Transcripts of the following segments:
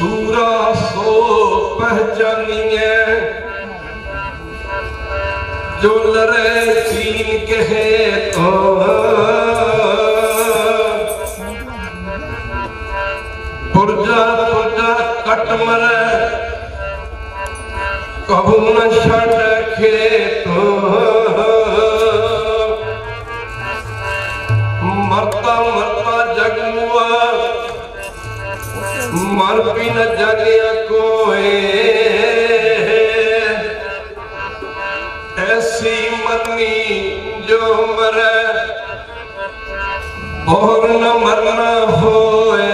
सूरा सो पहचानिए जो लरे चीन कहे तो पुरजा पुरजा कट मरे कबू न छड़ खेत मरता मरता जग मुआ मर भी न जानिया कोई ऐसी मरनी जो मरे और न मरना होए।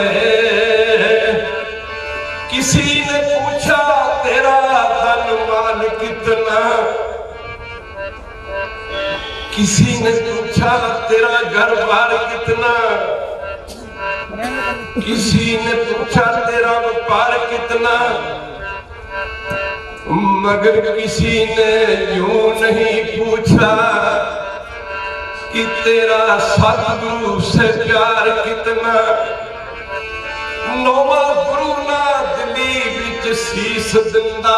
किसी ने पूछा तेरा धन माल कितना, किसी ने पूछा तेरा घर बार कितना, किसी ने पूछा तेरा व्यापार कितना, मगर किसी ने यूं नहीं पूछा कि तेरा सतगुरु से प्यार कितना। नौवा गुरु ना दिली विच शीस दिंदा,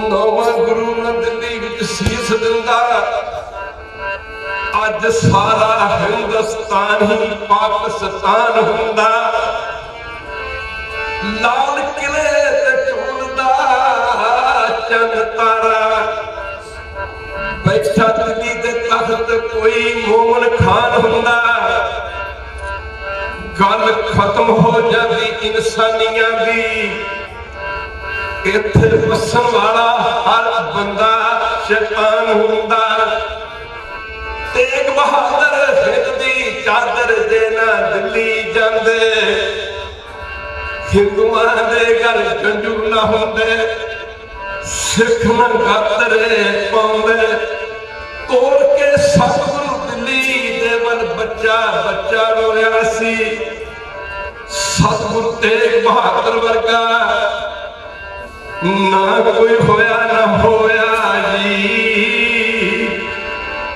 नौवा गुरु ना दिली विच शीस दिंदा। अज सारा हिंदुस्तान ही पाकिस्तान हुंदा। लाल किले ते झूलदा चंद तारा, बैठा दिल्ली दे तख्त कोई मोमन खान हुंदा। गल खत्म हो जाती इंसानियां दी, इत्थे वसन वाला हर बंदा शैतान हुंदा। तेग बहादुर हिंद दी चादर देना दिल्ली जांदे, हिंदुआं दे घर जंजू ना हुंदे, सिख न गातरे पाउंदे। तोड़ के सतगुरु दिल्ली दे मन बच्चा बच्चा रोया सी। सतगुरु तेग बहादुर वर्गा ना कोई होया ना होया जी।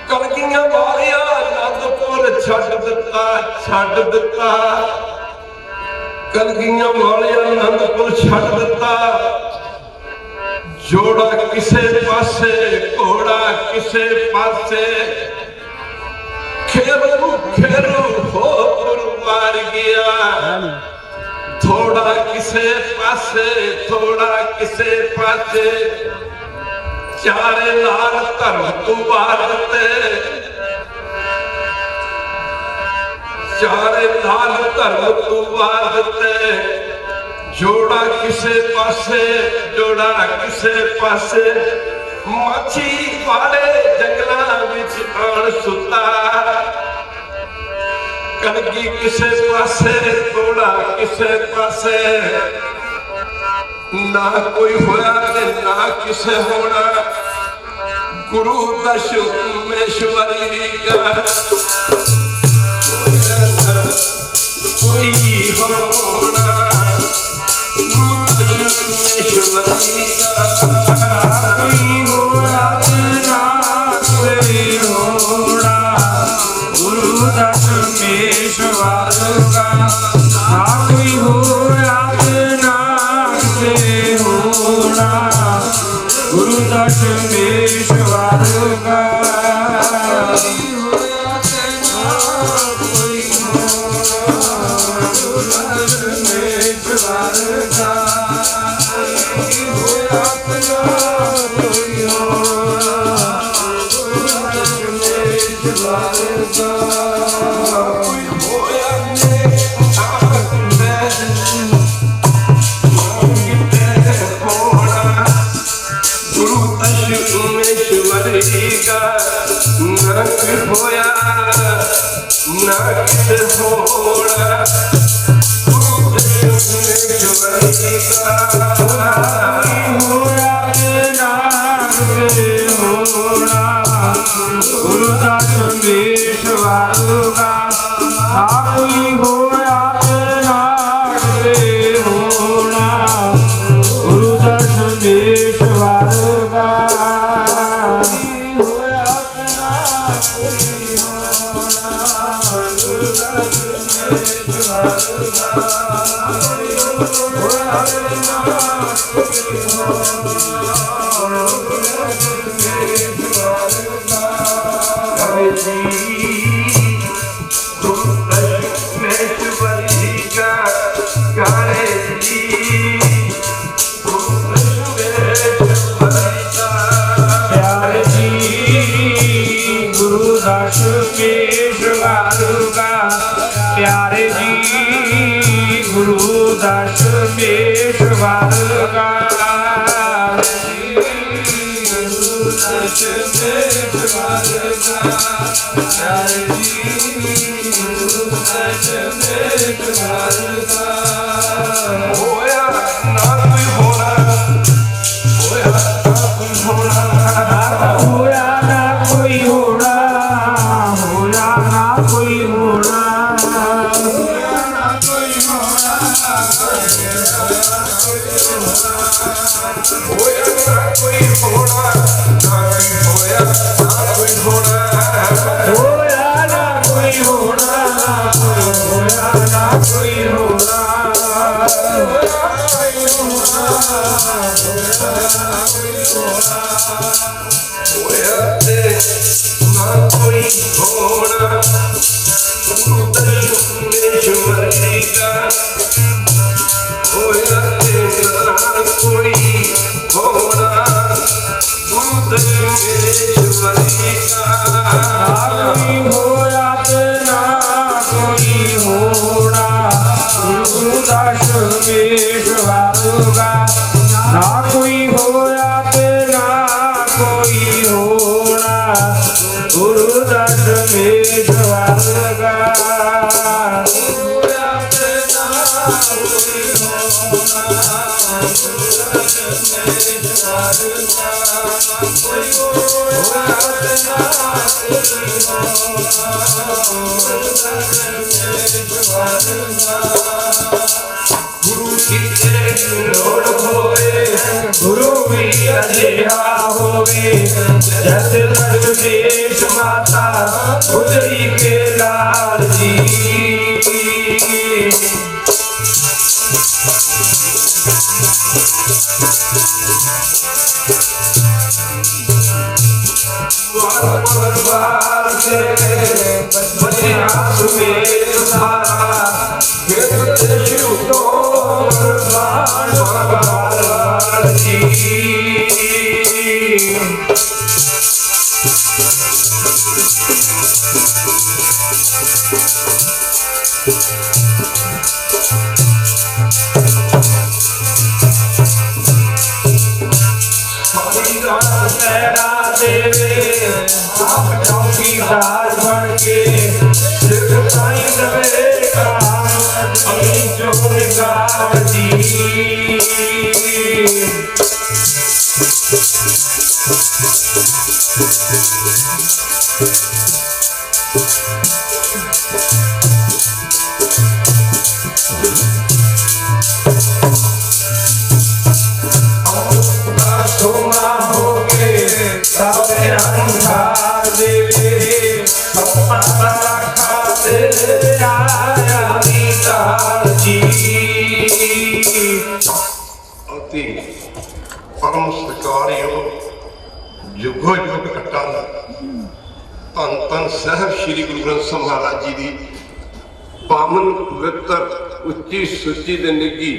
कलगियां वालिया आनंदपुर छड्ड दिता छड्ड दिता, कलगियां वालिया आनंदपुर छड्ड दिता। जोड़ा किसे पासे घोड़ा किसे पासे, खेरू खेरू हो मार गया। थोड़ा किसे पासे थोड़ा किसे पासे, चारे लाल धर्म तू बारते, चारे लाल धर्म तू बारते। जोड़ा किसे पासे जोड़ा किसे पासे, माछी वाले जंगलां विच आण सुता। कलगी किसे पासे थोड़ा किसे पासे, ना कोई होया ते ना किसे होना। गुरु दशमेश्वरी का कोई होना, दशमेश्वरी का कोई होया ना कोई होना। गुरु दशमेश्वर का कोई होया ना कोई होना। गुरु दशमेश्वर का होया नक होड़ा। गुरु दशमेश्वर का कोई होया होना। गुरु दशमेश्वर का Hare ਦਸ਼ਮੇਸ਼ਵਰ ਗਾ ਪਿਆਰੇ ਜੀ ਗੁਰੂ ਦਸ਼ਮੇਸ਼ਵਰ ਗਾ ਗੁਰੂ ਦਸ਼ਮੇਸ਼ਵਰ ਗਾ ਪਿਆਰੇ ਜੀ ਗੁਰੂ ਦਸ਼ਮੇਸ਼ਵਰ ਗਾ ਹੋਇਆ ਨਾ ਕੋਈ ਹੋਣਾ, ਹੋਇਆ ਨਾ ਕੋਈ ਹੋਣਾ, ਹੋਇਆ ਨਾ ਕੋਈ ਹੋਣਾ, ਹੋਇਆ ਨਾ ਕੋਈ ਹੋਣਾ, ਹੋਇਆ ਨਾ ਕੋਈ ਹੋਣਾ, ਹੋਇਆ ਨਾ ਕੋਈ ਹੋਣਾ, ਨਾ ਕੋਈ ਹੋਇਆ ਨਾ ਕੋਈ ਹੋਣਾ, ਹੋਇਆ ਨਾ ਕੋਈ ਹੋਣਾ, ਹੋਇਆ ਨਾ ਕੋਈ ਹੋਣਾ, ਹੋਇਆ ਤੇ ਨਾ ਕੋਈ ਹੋਣਾ, ਗੁਰੂ ਦਸ਼ਮੇਸ਼ਵਰ ਦਾ ਹੋਇਆ ਤੇ ਨਾ ਕੋਈ ਹੋਣਾ, ਗੁਰੂ ਦਸ਼ਮੇਸ਼ਵਰ ਦਾ ਕੋਈ ਹੋਇਆ ਤੇ ਨਾ ਕੋਈ ਹੋਣਾ, ਗੁਰੂ ਦਸ਼ਮੇਸ਼ਵਰ ਗਾ ਨਾ ਕੋਈ ਹੋਇਆ ਤੇ ਨਾ ਕੋਈ ਹੋਣਾ, ਗੁਰੂ ਦਸ਼ਮੇਸ਼ਵਰ ਗਾ ਹੋਇਆ ਤੇ ਨਾ ਕੋਈ ਹੋਣਾ, ਗੁਰੂ ਦਸ਼ਮੇਸ਼ਵਰ ਗਾ ਕੋਈ ਹੋਇਆ ਤੇ ਨਾ ਕੋਈ ਹੋਣਾ, ਗੁਰੂ ਦਸ਼ਮੇਸ਼ਵਰ ਗਾ ਗੁਰੂ ਕੀਤੇ ਲੋੜ ਹੋਵੇ, ਗੁਰੂ ਵੀ ਅਜਿਹਾ ਹੋਵੇ ਜੈਸੇ ਦਸ਼ਮੇਸ਼ ਮਾਤਾ ਗੁਜਰੀ ਕੇ ਲਾਲ ਜੀ ਪਰਵਾਰ ਦੇ ਬੱਚਿਆਂ ਸੁਮੇਤ ਸਾਰਾ ਕਿਰਤ ਸ਼ੁਤੋ ਬਾਣ ਬਾਣ ਜੀ ਸਾਰੀ ਰਾਤ ਪੈਰਾ ਦੇਵੇ ਆਪ ਚੌਕੀਦਾਰ ਬਣ ਕੇ ਸਿਰ ਤਾਈ ਦਵੇ ਕਾਮ ਅਮੀ ਜੋਗਾਰ ਜੀ ਸੋਨਾ ਹੋ ਕੇ ਸਭੇ ਅੰਧਾਰ ਦੇਵੇ ਸਪਨਾ ਖਾਤੇ ਆਇਆ ਦੀਦਾਰ ਜੀ ਅਤੀ ਪਰਮ ਸਤਿਕਾਰਯੋਗ ਯੁਗੋ ਯੁਗ ਅਟਲ ਧੰਨ ਧੰਨ ਸਾਹਿਬ ਸ੍ਰੀ ਗੁਰੂ ਗ੍ਰੰਥ ਸਾਹਿਬ ਮਹਾਰਾਜ ਜੀ ਦੀ ਪਾਵਨ ਪਵਿੱਤਰ ਉੱਚੀ ਸੁੱਚੀ ਤੇ ਨਿੱਘੀ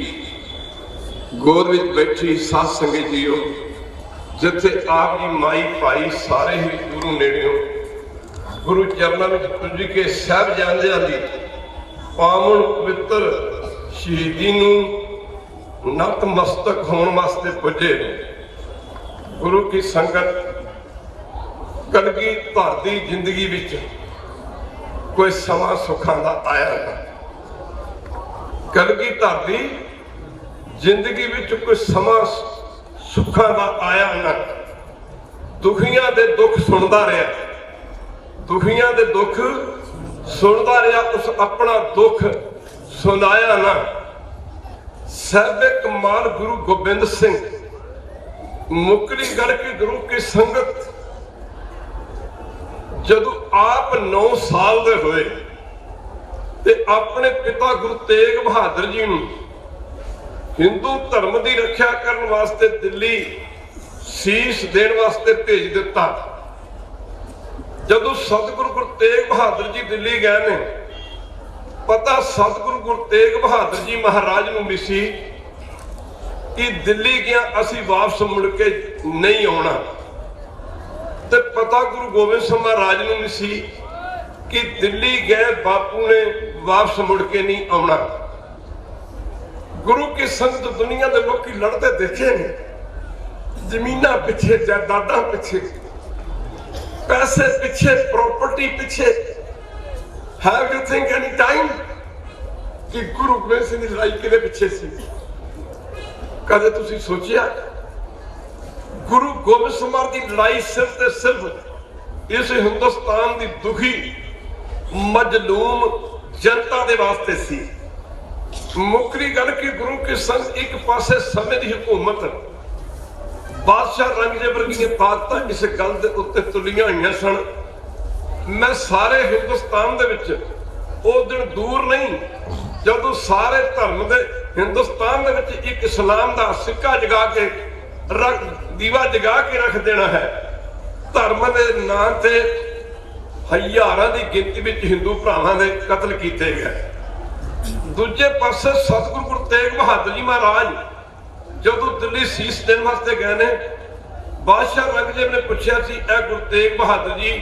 ਗੋਦ ਵਿੱਚ ਬੈਠੀ ਸਾਧ ਸੰਗਤ ਜੀਓ, ਜਿੱਥੇ ਆਪ ਜੀ ਮਾਈ ਭਾਈ ਸਾਰੇ ਹੀ ਗੁਰੂ ਨੇੜਿਓਂ ਗੁਰੂ ਚਰਨਾਂ ਵਿੱਚ ਪੁੱਜ ਕੇ ਸਾਹਿਬਜ਼ਾਦਿਆਂ ਦੀ ਪਾਵਨ ਪਵਿੱਤਰ ਸ਼ਹੀਦੀ ਨੂੰ ਨਤਮਸਤਕ ਹੋਣ ਵਾਸਤੇ ਪੁੱਜੇ। ਗੁਰੂ ਕੀ ਸੰਗਤ ਕਲਗੀ ਧਰ ਦੀ ਜ਼ਿੰਦਗੀ ਵਿੱਚ ਕੋਈ ਸਮਾਂ ਸੁੱਖਾਂ ਦਾ ਆਇਆ ਨਾ, ਕਲਗੀ ਧਰ ਦੀ ਜ਼ਿੰਦਗੀ ਵਿੱਚ ਕੋਈ ਸਮਾਂ ਸੁੱਖਾਂ ਦਾ ਆਇਆ ਨਾ। ਦੁਖੀਆਂ ਦੇ ਦੁੱਖ ਸੁਣਦਾ ਰਿਹਾ, ਦੁਖੀਆਂ ਦੇ ਦੁੱਖ ਸੁਣਦਾ ਰਿਹਾ, ਉਸ ਆਪਣਾ ਦੁੱਖ ਸੁਣਾਇਆ ਨਾ। ਸਾਹਿਬੇ ਕਮਾਲ ਗੁਰੂ ਗੋਬਿੰਦ ਸਿੰਘ ਮੁਕਲੀ ਗੜ ਕੇ ਗੁਰੂ ਕੀ ਸੰਗਤ ਜਦੋਂ ਆਪ 9 ਸਾਲ ਦੇ ਹੋਏ ਤੇ ਆਪਣੇ ਪਿਤਾ ਗੁਰੂ ਤੇਗ ਬਹਾਦਰ ਜੀ ਨੂੰ ਹਿੰਦੂ ਧਰਮ ਦੀ ਰੱਖਿਆ ਕਰਨ ਵਾਸਤੇ ਦਿੱਲੀ ਸੀਸ ਦੇਣ ਵਾਸਤੇ ਭੇਜ ਦਿੱਤਾ। ਜਦੋਂ ਸਤਿਗੁਰੂ ਗੁਰੂ ਤੇਗ ਬਹਾਦਰ ਜੀ ਦਿੱਲੀ ਗਏ ਨੇ, ਪਤਾ ਸਤਿਗੁਰੂ ਗੁਰੂ ਤੇਗ ਬਹਾਦਰ ਜੀ ਮਹਾਰਾਜ ਨੂੰ ਵੀ ਸੀ ਕਿ ਦਿੱਲੀ ਗਿਆ ਅਸੀਂ ਵਾਪਸ ਮੁੜ ਕੇ ਨਹੀਂ ਆਉਣਾ, ਤੇ ਪਤਾ ਗੁਰੂ ਗੋਬਿੰਦ ਸਿੰਘ ਮਹਾਰਾਜ ਨੂੰ ਵੀ ਸੀ कि दिल्ली गए बापू ने वापस मुड़ के नहीं आना। गुरु की संगत दुनिया के लोग लड़ते देखे ने, जमीना पिछे, जायदादा पिछे, पैसे पिछे, प्रॉपर्टी पिछे। Have you think any time कि गुरु गोबिंद सिंह की लड़ाई किहदे पिछे सी? कदे तुसीं सोचिया? गुरु गोबिंद सिंह की लड़ाई सिर्फ ते सिर्फ इस हिंदुस्तान की दुखी मजलूम जनता दे वास्ते सी। मुकरी गल कि गुरु की संग एक पासे समय की हुकूमत बादशाह रंगजेब वर्गियां ताकतां इस गल दे उत्ते तुलियां होईयां सन। मैं सारे हिंदुस्तान दे विच उस दिन दूर नहीं जदों सारे धर्म दे हिंदुस्तान दे विच एक इस्लाम दा सिक्का जगा के रख दीवा जगा के रख देना है। धर्म के नाम से हजारां की गिनती में हिंदू भरावां दे कतल किए गए। दूजे पासे सतगुरु गुरु तेग बहादुर जी महाराज जदों दिल्ली सीस देने वास्ते गए ने, बादशाह रंगजेब ने पूछा सी, ए गुरु तेग बहादुर जी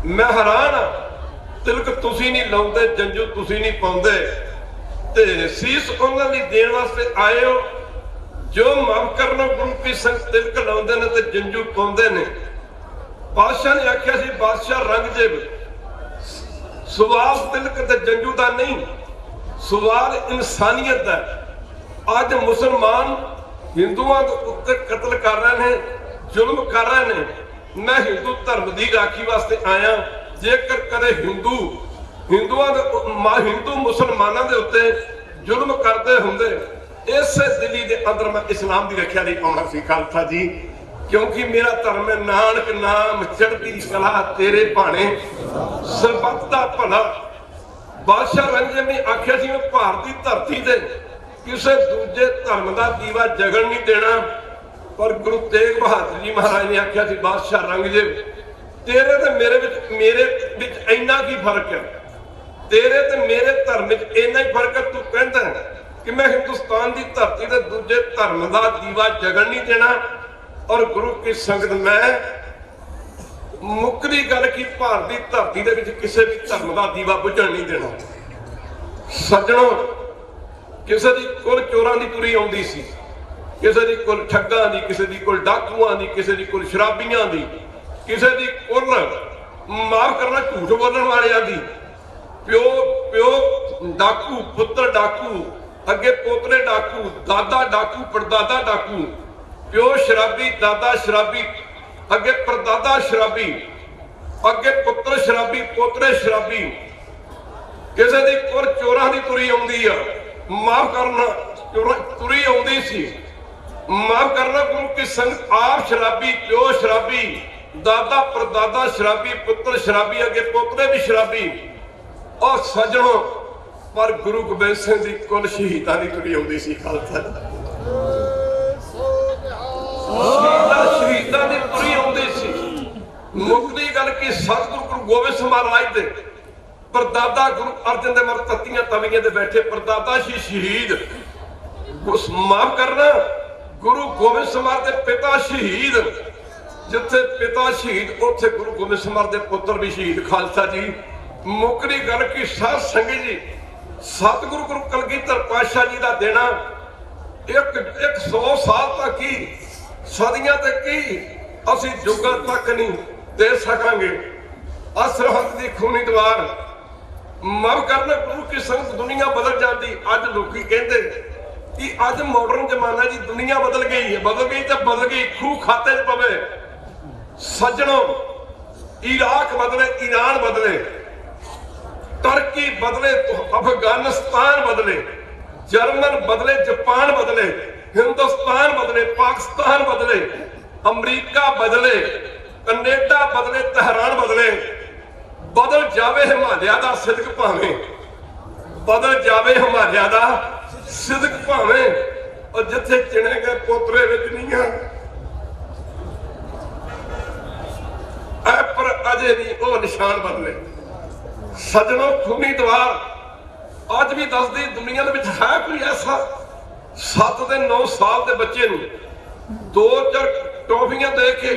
मैं हैरान हाँ, तिलक तुसी नहीं लाउंदे, जंजू तुसी नहीं पाउंदे, ते सीस उन्हां लई देण वास्ते आए हो। जो माफ करना गुरु की संग तिलक लाउंदे ने ते जंजू पाउंदे ने। बादशाह ने आख्या सी, बादशाह रंगजेब सवाल तिलक ते जंजू दा नहीं, सवाल इंसानियत दा। अज मुसलमान हिंदुआं दे उत्ते कतल कर रहे हैं, जुल्म कर रहे हैं। मैं हिंदू धर्म की राखी वास्ते आया। जेकर कदे हिंदू मुसलमानों के उत्ते जुल्म करते होंदे, इसे दिल्ली के अंदर मैं इस्लाम की रखिया नहीं पाउणा सी खालसा जी, क्योंकि मेरा धर्म है नानक नाम चढ़ती कला तेरे भाने सरबत दा भला। बादशाह रंगजेब ने आख्या सी, मैं भारत की धरती से किसी दूजे धर्म का दीवा जगन नहीं देना। पर गुरु तेग बहादुर जी महाराज ने आख्या सी, बादशाह रंगजेब तेरे ते मेरे विच इन्ना की फर्क है, तेरे ते मेरे धर्म विच इन्ना ही फर्क है। तू कहता है कि मैं हिंदुस्तान की धरती से दूजे धर्म का दीवा जगन नहीं देना, और गुरु की संगत मैं मुकरी गल की भारत की धरती दे विच किसी भी धर्म का दीवा बुझण नहीं देना। सज्जणों, किसी की कुल चोरां की तुरी आउंदी सी, किसी की कुल ठग्गां की, किसी की कुल डाकुआं की, किसी की कुल शराबियां की, किसी की कुल माफ करना झूठ बोलण वालियां की। प्यो डाकू, पुत्र डाकू, अगे पोतरे डाकू, दादा डाकू, परदादा डाकू, प्यो शराबी, दादा शराबी, अगे परदादा शराबी, अगे पुत्र शराबी, पोतरे शराबी। किसी की कुल चोरां की तुरी आउंदी आ, माफ करना तुरी आउंदी सी, माफ करना गुरु की संगत आप शराबी, प्यो शराबी, दादा परदादा शराबी, पुत्र शराबी, अगे पोतरे भी शराबी। और सज्जणों, पर गुरु गोबिंद सिंह की कुल शहीदां की तुरी आउंदी सी खालसा। शहीदां की तुरी आउंदी सी। मुक्ति गल की सतगुरु गुरु गोबिंद सिंह महाराज दे परदादा गुरु अर्जन देव महाराज तत्तियां तवियां दे बैठे परदादा सी शहीद। माफ करना गुरु गोबिंद सिंह महाराज दे पिता शहीद। जिथे पिता शहीद उत्थे गुरु गोबिंद सिंह महाराज दे पुत्र भी शहीद। खालसा जी, मुकरी गल की साध संगत जी, सतगुरु गुरु कलगीधर पातशाह जी का देना 100 साल तक ही, सदियां तक ही, असी जुगां तक नहीं दे सकांगे। सरहद की खूनी दीवार माफ करना गुरु की संगत दुनिया बदल जाती। अज लोग कहते कि अज मॉडर्न जमाना जी, दुनिया बदल गई है, बदल गई तो बदल गई, खूह खाते च पवे। सज्जनों, इराक बदले, ईरान बदले, टर्की बदले, अफगानिस्तान बदले, जर्मन बदले, जापान बदले, हिंदुस्तान बदले, पाकिस्तान बदले, अमरीका बदले, कनेडा बदले, तेहरान बदले। बदल जावे हिमालय का सिदक भावे, बदल जावे हिमालय का सिदक भावे, और जिथे चिने गए पोतरे विच नहीं है, पर अजे भी वो निशान बदले। सजनों, खूनी दीवार अज भी दसदी दुनिया में है कोई ऐसा 7 ते 9 साल के बच्चे 2-4 टॉफियां दे के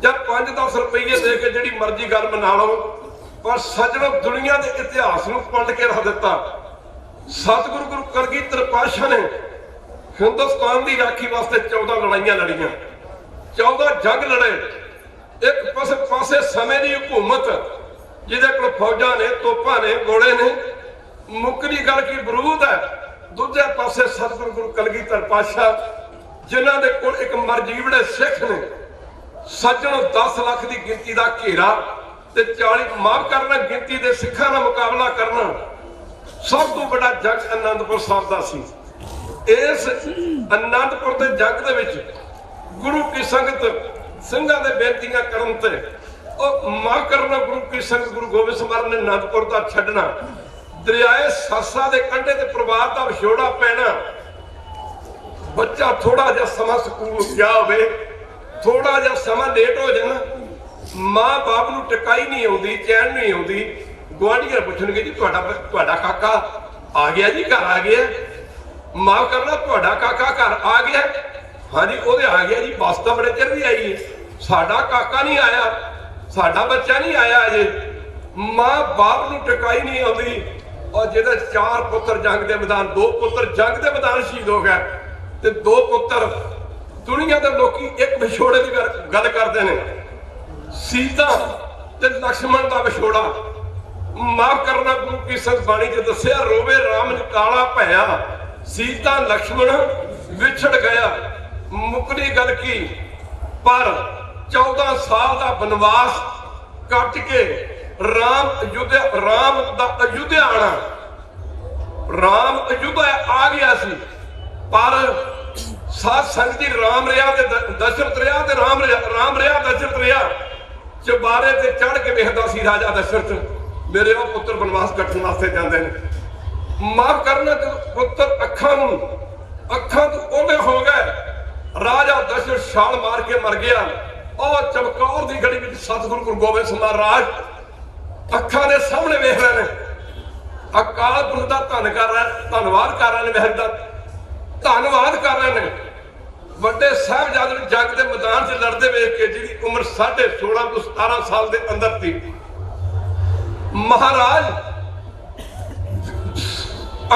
या 5-10 रुपये दे के जिहड़ी मर्जी गल मना लो, ਪਰ ਸੱਜਣੋ ਦੁਨੀਆ ਦੇ ਇਤਿਹਾਸ ਨੂੰ ਪਲਟ ਕੇ ਰੱਖ ਦਿੱਤਾ। ਸਤਿਗੁਰੂ ਗੁਰੂ ਕਲਗੀਧਰ ਪਾਤਸ਼ਾਹ ਨੇ ਹਿੰਦੁਸਤਾਨ ਦੀ ਰਾਖੀ ਵਾਸਤੇ 14 ਲੜਾਈਆਂ ਲੜੀਆਂ, 14 ਜੰਗ ਲੜੇ। ਇੱਕ ਪਾਸੇ ਸਮੇਂ ਦੀ ਹਕੂਮਤ ਜਿਹਦੇ ਕੋਲ ਫੌਜਾਂ ਨੇ, ਤੋਪਾਂ ਨੇ, ਗੋਲੇ ਨੇ, ਮੁੱਕਦੀ ਗੱਲ ਕੀ ਬਰੂਦ ਹੈ। ਦੂਜੇ ਪਾਸੇ ਸਤਿਗੁਰੂ ਗੁਰੂ ਕਲਗੀਧਰ ਪਾਤਸ਼ਾਹ ਜਿਨ੍ਹਾਂ ਦੇ ਕੋਲ ਇੱਕ ਮਰਜੀਵੜੇ ਸਿੱਖ ਨੇ। ਸੱਜਣੋ 10 ਲੱਖ ਦੀ ਗਿਣਤੀ ਦਾ ਘੇਰਾ ਤੇ 40 ਮਾਫ ਕਰਨਾ ਗਿਣਤੀ ਦੇ ਸਿੱਖਾਂ ਨਾਲ ਮੁਕਾਬਲਾ ਕਰਨਾ ਸਭ ਤੋਂ ਵੱਡਾ ਜੰਗ ਅਨੰਦਪੁਰ ਸਾਹਿਬ ਦਾ ਸੀ। ਇਸ ਅਨੰਦਪੁਰ ਦੇ ਜੰਗ ਦੇ ਵਿੱਚ ਗੁਰੂ ਕੀ ਸੰਗਤ ਸਿੰਘਾਂ ਦੇ ਬੇਨਤੀਆਂ ਕਰਨ ਤੇ ਉਹ ਮਾਫ ਕਰਨਾ ਗੁਰੂ ਕੀ ਸੰਗਤ ਗੁਰੂ ਗੋਬਿੰਦ ਸਿੰਘ ਮਹਾਰਾਜ ਨੇ ਅਨੰਦਪੁਰ ਦਾ ਛੱਡਣਾ, ਦਰਿਆਏ ਸਰਸਾ ਦੇ ਕੰਢੇ ਤੇ ਪਰਿਵਾਰ ਦਾ ਵਿਛੋੜਾ ਪੈਣਾ। ਬੱਚਾ ਥੋੜਾ ਜਿਹਾ ਸਮਾਂ ਸਕੂਲ ਗਿਆ ਹੋਵੇ, ਥੋੜਾ ਜਿਹਾ ਸਮਾਂ ਲੇਟ ਹੋ ਜਾਣਾ, ਮਾਂ ਬਾਪ ਨੂੰ ਟਿਕਾਈ ਨਹੀਂ ਆਉਂਦੀ, ਚੈਨ ਨਹੀਂ ਆਉਂਦੀ। ਗੁਆਂਢੀਆਂ ਪੁੱਛਣਗੇ ਜੀ ਤੁਹਾਡਾ ਕਾਕਾ ਆ ਗਿਆ ਜੀ, ਘਰ ਆ ਗਿਆ। ਮਾਫ ਕਰਨਾ ਤੁਹਾਡਾ ਕਾਕਾ ਘਰ ਆ ਗਿਆ? ਹਾਂਜੀ ਉਹਦੇ ਆ ਗਿਆ ਜੀ, ਬੱਸ ਤਾਂ ਬੜੇ ਚਿਰ ਦੀ ਆਈ ਹੈ। ਸਾਡਾ ਕਾਕਾ ਨਹੀਂ ਆਇਆ, ਸਾਡਾ ਬੱਚਾ ਨਹੀਂ ਆਇਆ ਅਜੇ। ਮਾਂ ਬਾਪ ਨੂੰ ਟਿਕਾਈ ਨਹੀਂ ਆਉਂਦੀ। ਔਰ ਜਿਹਦੇ 4 ਪੁੱਤਰ ਜੰਗ ਦੇ ਮੈਦਾਨ, 2 ਪੁੱਤਰ ਜੰਗ ਦੇ ਮੈਦਾਨ ਸ਼ਹੀਦ ਹੋ ਗਏ ਤੇ 2 ਪੁੱਤਰ ਦੁਨੀਆ ਦੇ ਲੋਕੀ ਇੱਕ ਵਿਛੋੜੇ ਦੀ ਗੱਲ ਕਰਦੇ ਨੇ, ਸੀਤਾ ਤੇ ਲਕਸ਼ਮਣ ਦਾ ਵਿਛੋੜਾ। ਮਾਫ ਕਰਨਾ ਗੁਰੂ ਕੀ ਸੰਗਤ ਬਾਣੀ 'ਚ ਦੱਸਿਆ, ਰੋਵੇ ਰਾਮ ਕਾਲਾ ਭਇਆ, ਸੀਤਾ ਲਕਸ਼ਮਣ ਵਿਛੜ ਗਿਆ। ਮੁੱਕਦੀ ਗੱਲ ਕੀ, ਪਰ 14 ਸਾਲ ਦਾ ਬਨਵਾਸ ਕੱਟ ਕੇ ਰਾਮ ਦਾ ਅਯੁੱਧਿਆ ਆਣਾ, ਰਾਮ ਅਯੁੱਧਿਆ ਆ ਗਿਆ ਸੀ। ਪਰ ਸਾਧ ਸੰਗਤ ਜੀ ਰਾਮ ਰਿਹਾ ਤੇ ਦਸ਼ਰਥ ਰਿਹਾ ਤੇ ਰਾਮ ਰਿਹਾ ਦਸ਼ਰਥ ਰਿਹਾ। ਚੁਬਾਰੇ ਤੇ ਚੜ ਕੇ ਵੇਖਦਾ ਸੀ ਰਾਜਾ ਦਸ਼ਰਥ, ਮੇਰੇ ਉਹ ਪੁੱਤਰ ਬਨਵਾਸ ਕੱਟਣ ਵਾਸਤੇ ਜਾਂਦੇ ਨੇ। ਮਾਫ ਕਰਨਾ ਪੁੱਤਰ ਅੱਖਾਂ ਤੋਂ ਉਹਦੇ ਹੋ ਗਏ। ਰਾਜਾ ਦਸ਼ਰਥ ਛਾਲ ਮਾਰ ਕੇ ਮਰ ਗਿਆ। ਉਹ ਚਮਕੌਰ ਦੀ ਗੜੀ ਵਿੱਚ ਸਤਿਗੁਰੂ ਗੁਰੂ ਗੋਬਿੰਦ ਸਿੰਘ ਮਹਾਰਾਜ ਅੱਖਾਂ ਦੇ ਸਾਹਮਣੇ ਵੇਖ ਰਹੇ ਨੇ। ਅਕਾਲ ਪੁਰਖ ਦਾ ਧੰਨਵਾਦ ਕਰ ਰਹੇ ਨੇ, ਮਹਿਰ ਦਾ ਧੰਨਵਾਦ ਕਰ ਰਹੇ ਨੇ। ਵੱਡੇ ਸਾਹਿਬਜ਼ਾਦੇ ਨੂੰ ਜੰਗ ਦੇ ਮੈਦਾਨ 'ਚ ਲੜਦੇ ਵੇਖ ਕੇ, ਜਿਹਦੀ ਉਮਰ 16.5 ਤੋਂ 17 ਸਾਲ ਦੇ ਅੰਦਰ ਸੀ, ਮਹਾਰਾਜ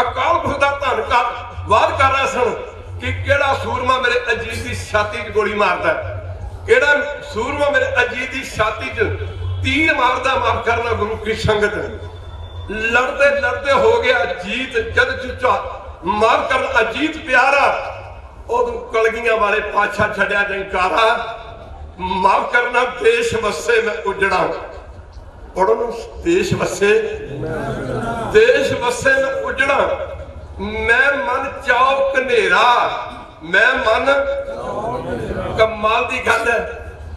ਅਕਾਲ ਪੁਰਖ ਦਾ ਧੰਨਵਾਦ ਕਰ ਰਹੇ ਸਨ ਕਿ ਕਿਹੜਾ ਸੂਰਮਾ ਮੇਰੇ ਅਜੀਤ ਦੀ ਛਾਤੀ 'ਚ ਗੋਲੀ ਮਾਰਦਾ, ਕਿਹੜਾ ਸੂਰਮਾ ਮੇਰੇ ਅਜੀਤ ਦੀ ਛਾਤੀ 'ਚ ਤੀਰ ਮਾਰਦਾ। ਮਾਫ ਕਰਨਾ ਗੁਰੂ ਕੀ ਸੰਗਤ ਲੜਦੇ ਲੜਦੇ ਹੋ ਗਿਆ ਜੀਤ ਜਦ ਚੁੱਚਾ। ਮਾਫ ਕਰਨਾ ਅਜੀਤ ਪਿਆਰਾ, ਉਦੋਂ ਕਲਗੀਆਂ ਵਾਲੇ ਪਾਤਸ਼ਾਹ ਛੱਡਿਆ ਜੰਕਾਰਾ। ਮਾਫ ਕਰਨਾ ਦੇਸ਼ ਵਸੇ ਮੈਂ ਉਜੜਾ, ਪੜੋ ਦੇਸ਼ ਵਸੇ ਮੈਂ ਉਜੜਾ। ਮੈਂ ਮਨ ਚਾਉ ਕਨੇਰਾ, ਮੈਂ ਮਨ ਕਮਾਲ ਦੀ ਗੱਲ ਹੈ।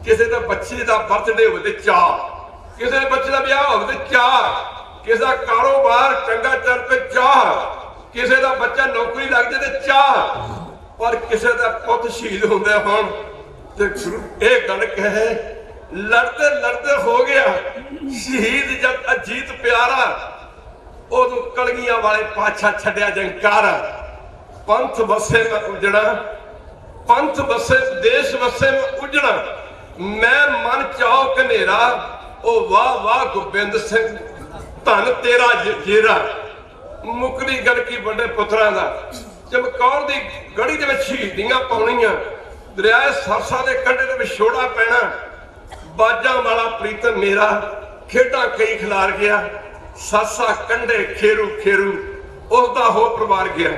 ਕਿਸੇ ਦਾ ਬੱਚੇ ਦਾ ਬਰਥਡੇ ਹੋਵੇ ਤੇ ਚਾਹ, ਕਿਸੇ ਦੇ ਬੱਚੇ ਦਾ ਵਿਆਹ ਹੋਵੇ ਤੇ ਚਾਹ, ਕਿਸੇ ਦਾ ਕਾਰੋਬਾਰ ਚੰਗਾ ਚੱਲ ਪਏ ਚਾਹ, ਕਿਸੇ ਦਾ ਬੱਚਾ ਨੌਕਰੀ ਲੱਗ ਜਾਏ ਤੇ ਚਾਹ। ਪਰ ਕਿਸੇ ਦਾ ਪੁੱਤ ਸ਼ਹੀਦ ਹੁੰਦੇ ਹੁਣ ਤੇ ਇਹ ਗੱਲ ਕਹੇ, ਲੜਦੇ ਲੜਦੇ ਹੋ ਗਿਆ ਸ਼ਹੀਦ ਜਦ ਅਜੀਤ ਪਿਆਰਾ। ਉਦੋਂ ਕਲਗੀਆਂ ਵਾਲੇ ਪਾਤਸ਼ਾਹ ਛੱਡਿਆ ਜੰਕਾਰਾ। ਪੰਥ ਵਸੇ ਮੈਂ ਉਜੜਾ, ਪੰਥ ਵਸੇ ਦੇਸ਼ ਵਸੇ ਮੈਂ ਉਜੜਾ। ਮੈਂ ਮਨ ਚਾਉ ਕਨੇਰਾ, ਉਹ ਵਾਹ ਵਾਹ ਗੋਬਿੰਦ ਸਿੰਘ ਧਨ ਤੇਰਾ ਜੇਰਾ। ਮੁੱਕਦੀ ਗੱਲ ਕੀ ਵੱਡੇ ਪੁੱਤਰਾਂ ਦਾ ਚਮਕੌਰ ਦੀ ਗੜੀ ਦੇ ਵਿੱਚ ਸ਼ਹੀਦੀਆਂ ਪਾਉਣੀਆਂ, ਦਰਿਆਏ ਸਰਸਾ ਦੇ ਕੰਢੇ ਦੇ ਵਿਛੋੜਾ ਪੈਣਾ। ਬਾਜਾਂ ਵਾਲਾ ਪ੍ਰੀਤਮ ਮੇਰਾ ਖੇਡਾਂ ਕਈ ਖਿਲਾਰ ਗਿਆ, ਸਰਸਾ ਕੰਢੇ ਖੇਰੂ ਖੇਰੂ ਉਸਦਾ ਹੋ ਪਰਿਵਾਰ ਗਿਆ।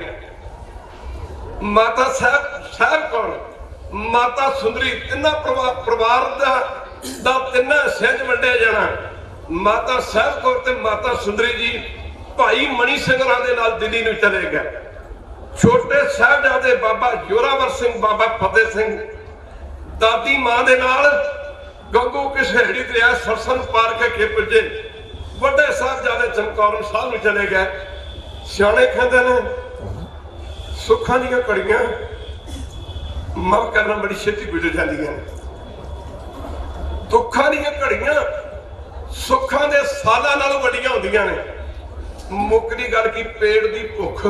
ਮਾਤਾ ਸਾਹਿਬ ਕੌਰ, ਮਾਤਾ ਸੁੰਦਰੀ, ਤਿੰਨਾਂ ਪਰਿਵਾਰ ਦਾ ਤਿੰਨਾਂ ਹਿੱਸਿਆਂ 'ਚ ਵੰਡਿਆ ਜਾਣਾ। ਮਾਤਾ ਸਾਹਿਬ ਕੌਰ ਤੇ ਮਾਤਾ ਸੁੰਦਰੀ ਜੀ ਭਾਈ ਮਣੀ ਸਿੰਘ ਹੋਰਾਂ ਦੇ ਨਾਲ ਦਿੱਲੀ ਨੂੰ ਚਲੇ ਗਏ। ਛੋਟੇ ਸਾਹਿਬਜ਼ਾਦੇ ਬਾਬਾ ਜੋਰਾਵਰ ਸਿੰਘ, ਬਾਬਾ ਫਤਿਹ ਸਿੰਘ ਦਾਦੀ ਮਾਂ ਦੇ ਨਾਲ ਗੰਗੂ ਘਸੇੜੀ ਦਰਿਆ ਸਰਸਾ ਨੂੰ ਪਾਰ ਕੇ ਪੁੱਜੇ। ਵੱਡੇ ਸਾਹਿਬਜ਼ਾਦੇ ਚਮਕੌਰ ਸਾਹਿਬ ਨੂੰ ਚਲੇ ਗਏ। ਸਿਆਣੇ ਕਹਿੰਦੇ ਨੇ ਸੁੱਖਾਂ ਦੀਆਂ ਘੜੀਆਂ ਮਾਫ ਕਰਨਾ ਬੜੀ ਛੇਤੀ ਗੁਜ਼ਰ ਜਾਂਦੀਆਂ ਨੇ, ਦੁੱਖਾਂ ਦੀਆਂ ਘੜੀਆਂ ਸੁੱਖਾਂ ਦੇ ਸਾਲਾਂ ਨਾਲੋਂ ਵੱਡੀਆਂ ਹੁੰਦੀਆਂ ਨੇ। ਮੁੱਕਦੀ ਗੱਲ ਕੀ, ਪੇਟ ਦੀ ਭੁੱਖ,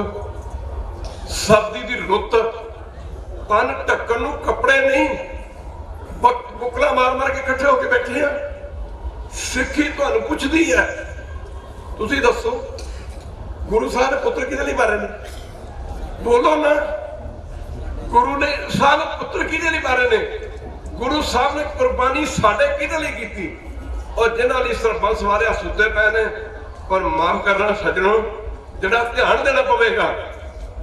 ਸਰਦੀ ਦੀ ਰੁੱਤ, ਤਨ ਢੱਕਣ ਨੂੰ ਕੱਪੜੇ ਨਹੀਂ, ਬੁਕਲਾ ਮਾਰ ਮਾਰ ਕੇ ਇਕੱਠੇ ਹੋ ਕੇ ਬੈਠੇ ਆ। ਸਿੱਖੀ ਤੁਹਾਨੂੰ ਪੁੱਛਦੀ ਹੈ, ਤੁਸੀਂ ਦੱਸੋ ਗੁਰੂ ਸਾਹਿਬ ਨੇ ਪੁੱਤਰ ਕਿਹਦੇ ਲਈ ਮਾਰੇ ਨੇ? ਬੋਲੋ ਨਾ। ਗੁਰੂ ਨੇ ਸਾਹਿਬ ਪੁੱਤਰ ਕਿਹਦੇ ਲਈ ਮਾਰੇ ਨੇ? ਗੁਰੂ ਸਾਹਿਬ ਨੇ ਕੁਰਬਾਨੀ ਸਾਡੇ ਕਿਹਦੇ ਲਈ ਕੀਤੀ? ਔਰ ਜਿਨ੍ਹਾਂ ਲਈ ਸਰਬੰਸ ਵਾਰਿਆ ਸੁੱਤੇ ਪਏ ਨੇ। ਪਰ ਮਾਫ ਕਰਨਾ ਸੱਜਣੋ, ਜਿਹੜਾ ਧਿਆਨ ਦੇਣਾ ਪਵੇਗਾ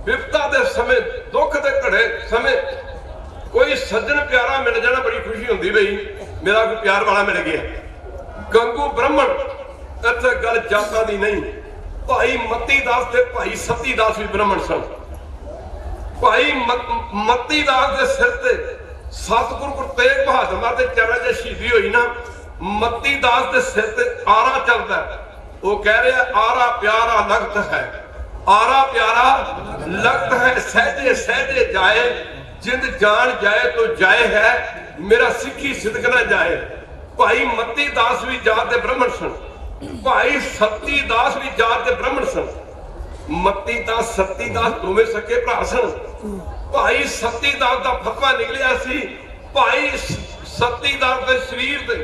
ਵਿਪਤਾ ਦੇ ਸਮੇਂ, ਦੁੱਖ ਦੇ ਘੜੇ ਸਮੇਂ ਕੋਈ ਸੱਜਣ ਪਿਆਰਾ ਮਿਲ ਜਾਣਾ ਬੜੀ ਖੁਸ਼ੀ ਹੁੰਦੀ ਬਈ ਮੇਰਾ ਕੋਈ ਪਿਆਰ ਵਾਲਾ ਮਿਲ ਗਿਆ। ਗੰਗੂ ਬ੍ਰਾਹਮਣ, ਇੱਥੇ ਗੱਲ ਜਾਤਾਂ ਦੀ ਨਹੀਂ। ਭਾਈ ਮੱਤੀ ਦਾਸ ਤੇ ਭਾਈ ਸਤੀ ਦਾਸ ਵੀ ਬ੍ਰਾਹਮਣ ਸਨ। ਭਾਈ ਮੱਤੀ ਦਾਸ ਦੇ ਸਿਰ ਤੇ ਸਤਿਗੁਰੂ ਗੁਰੂ ਤੇਗ ਬਹਾਦਰ ਦੇ ਚਰਨਾਂ 'ਚ ਸ਼ਹੀਦੀ ਹੋਈ ਨਾ, ਮੱਤੀ ਦਾਸ ਦੇ ਸਿਰ ਤੇ ਆਰਾ ਚੱਲਦਾ। ਉਹ ਕਹਿ ਰਿਹਾ ਆਰਾ ਪਿਆਰਾ ਲਗਤ ਹੈ, ਆਰਾ ਪਿਆਰਾ ਲਗਤ ਹੈ, ਸਹਿਜੇ ਸਹਿਜੇ ਜਾਏ, ਜਿੰਦ ਜਾਨ ਜਾਏ ਤੋ ਜਾਏ ਹੈ, ਮੇਰਾ ਸਿੱਖੀ ਸਿਦਕ ਨਾ ਜਾਏ। ਭਾਈ ਮੱਤੀ ਦਾਸ ਵੀ ਜਾਤ ਦੇ ਬ੍ਰਾਹਮਣ ਸਨ, ਭਾਈ ਸਤੀ ਦਾਸ ਵੀ ਜਾਤ ਦੇ ਬ੍ਰਾਹਮਣ ਸਨ। ਮੱਤੀ ਦਾਸ ਸਤੀ ਦਾਸ ਦੋਵੇਂ ਸਕੇ ਭਰਾ ਸਨ। ਭਾਈ ਸਤੀ ਦਾਸ ਦਾ ਫਤਵਾ ਨਿਕਲਿਆ ਸੀ, ਭਾਈ ਸਤੀ ਦਾਸ ਦੇ ਸਰੀਰ ਤੇ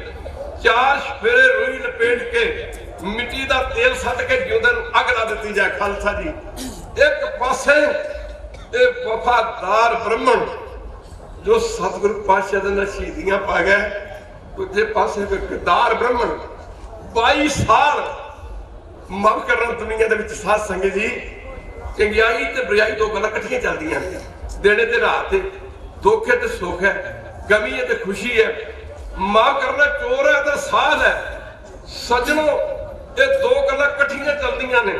4 ਸਫੇਰੇ ਰੂਈ ਲਪੇਟ ਕੇ ਮਿੱਟੀ ਦਾ ਤੇਲ ਸੱਟ ਕੇ ਜਿਉਂਦੇ ਨੂੰ ਅੱਗ ਲਾ ਦਿੱਤੀ ਜਾਏ। ਖਾਲਸਾ ਜੀ, ਇੱਕ ਪਾਸੇ ਇਹ ਵਫਾਦਾਰ ਬ੍ਰਾਹਮਣ ਜੋ ਸਤਿਗੁਰੂ ਪਾਤਸ਼ਾਹ ਦੇ ਨਾਲ ਸ਼ਹੀਦੀਆਂ ਪਾ ਗਏ, ਦੂਜੇ ਪਾਸੇ ਗੱਦਾਰ ਬ੍ਰਾਹਮਣ 22 ਸਾਲ ਮਾਫ ਕਰਨਾ ਦੁਨੀਆ ਦੇ ਵਿੱਚ। ਸਾਧ ਸੰਗਤ ਜੀ, ਚੰਗਿਆਈ ਤੇ ਬੁਰਾਈ ਦੋ ਗੱਲਾਂ ਇਕੱਠੀਆਂ ਚੱਲਦੀਆਂ ਨੇ। ਦਿਨੇ ਤੇ ਰਾਤ, ਦੁੱਖ ਹੈ ਤੇ ਸੁੱਖ ਹੈ, ਗਮੀ ਹੈ ਤੇ ਖੁਸ਼ੀ ਹੈ। ਮਾਫ ਕਰਨਾ ਚੋਰ ਹੈ ਤੇ ਸਾਧ ਹੈ। ਸੱਜਣੋ, ਇਹ ਦੋ ਗੱਲਾਂ ਇਕੱਠੀਆਂ ਚੱਲਦੀਆਂ ਨੇ।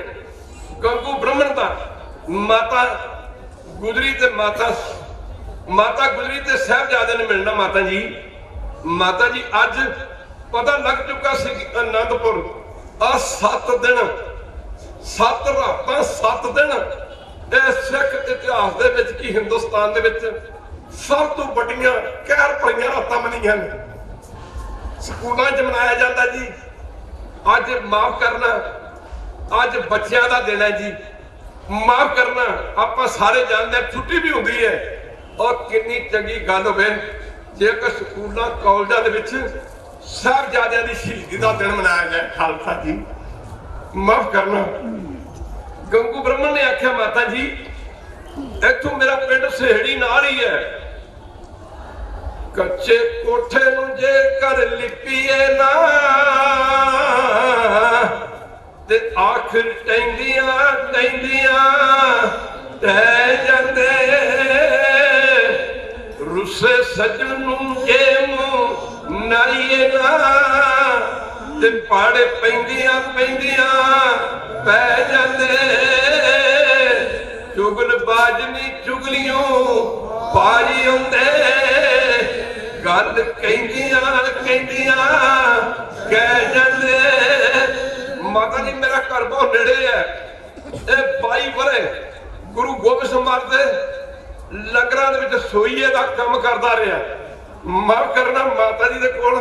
ਗੰਗੂ ਬ੍ਰਾਹਮਣ ਦਾ ਮਾਤਾ ਗੁਜਰੀ ਤੇ ਮਾਤਾ ਗੁਜਰੀ ਤੇ ਸਾਹਿਬਜ਼ਾਦੇ ਨੇ ਮਿਲਣਾ। ਮਾਤਾ ਜੀ ਅੱਜ ਪਤਾ ਲੱਗ ਚੁੱਕਾ ਸੀ ਕਿ ਅਨੰਦਪੁਰ ਆ 7 ਦਿਨ 7 ਰਾਤਾਂ 7 ਦਿਨ ਇਹ ਸਿੱਖ ਇਤਿਹਾਸ ਦੇ ਵਿੱਚ ਕੀ ਹਿੰਦੁਸਤਾਨ ਦੇ ਵਿੱਚ ਸਭ ਤੋਂ ਵੱਡੀਆਂ ਕਹਿਰ ਭਰੀਆਂ ਰਾਤਾਂ ਮੰਨੀਆਂ ਨੇ। ਸਕੂਲਾਂ 'ਚ ਮਨਾਇਆ ਜਾਂਦਾ ਜੀ। ਅੱਜ ਮਾਫ ਕਰਨਾ, ਅੱਜ ਬੱਚਿਆਂ ਦਾ ਦਿਨ ਹੈ ਜੀ। ਮਾਫ ਕਰਨਾ, ਆਪਾਂ ਸਾਰੇ ਜਾਣਦੇ ਹਾਂ ਛੁੱਟੀ ਵੀ ਹੁੰਦੀ ਹੈ। ਔਰ ਕਿੰਨੀ ਚੰਗੀ ਗੱਲ ਹੋਵੇ ਜੇਕਰ ਸਕੂਲਾਂ ਕਾਲਜਾਂ ਦੇ ਵਿੱਚ ਸਾਹਿਬਜ਼ਾਦਿਆਂ ਦੀ ਸ਼ਹੀਦੀ ਦਾ ਦਿਨ ਮਨਾਇਆ ਜਾਏ। ਖਾਲਸਾ ਜੀ, ਮਾਫ ਕਰਨਾ, ਗੰਗੂ ਬ੍ਰਾਹਮਣ ਨੇ ਆਖਿਆ ਮਾਤਾ ਜੀ ਇੱਥੋਂ ਮੇਰਾ ਪਿੰਡ ਸਹੇੜੀ ਨਾਲ ਹੀ ਹੈ। ਕੱਚੇ ਕੋਠੇ ਨੂੰ ਜੇ ਕਰ ਲਿਪੀਏ ਨਾ ਤੇ ਆਖਿਰ ਟੈਂਦੀਆਂ ਟਹਿ ਜਾਂਦੇ। ਰੁੱਸੇ ਸੱਜਣ ਨੂੰ ਜੇ ਮੂੰਹ ਨਾਈਏ ਨਾ ਤੇ ਪਾੜੇ ਪੈਂਦੀਆਂ ਪੈ ਜਾਂਦੇ। ਚੁਗਲ ਬਾਜਨੀ ਚੁਗਲੀਆਂ ਪਾਈ ਆਉਂਦੇ। ਗੱਲ ਕਹਿੰਦੀਆਂ ਕਹਿ ਜਾਂਦੇ। ਮਾਤਾ ਜੀ, ਮੇਰਾ ਘਰ ਬਹੁਤ ਨੇੜੇ ਹੈ। ਇਹ 22 ਵਰੇ ਗੁਰੂ ਗੋਬਿੰਦ ਸਿੰਘ ਮਹਾਰਾਜ ਦੇ ਲੰਗਰਾਂ ਦੇ ਵਿੱਚ ਸੋਈਏ ਦਾ ਕੰਮ ਕਰਦਾ ਰਿਹਾ। ਮਾਫ ਕਰਨਾ, ਮਾਤਾ ਜੀ ਦੇ ਕੋਲ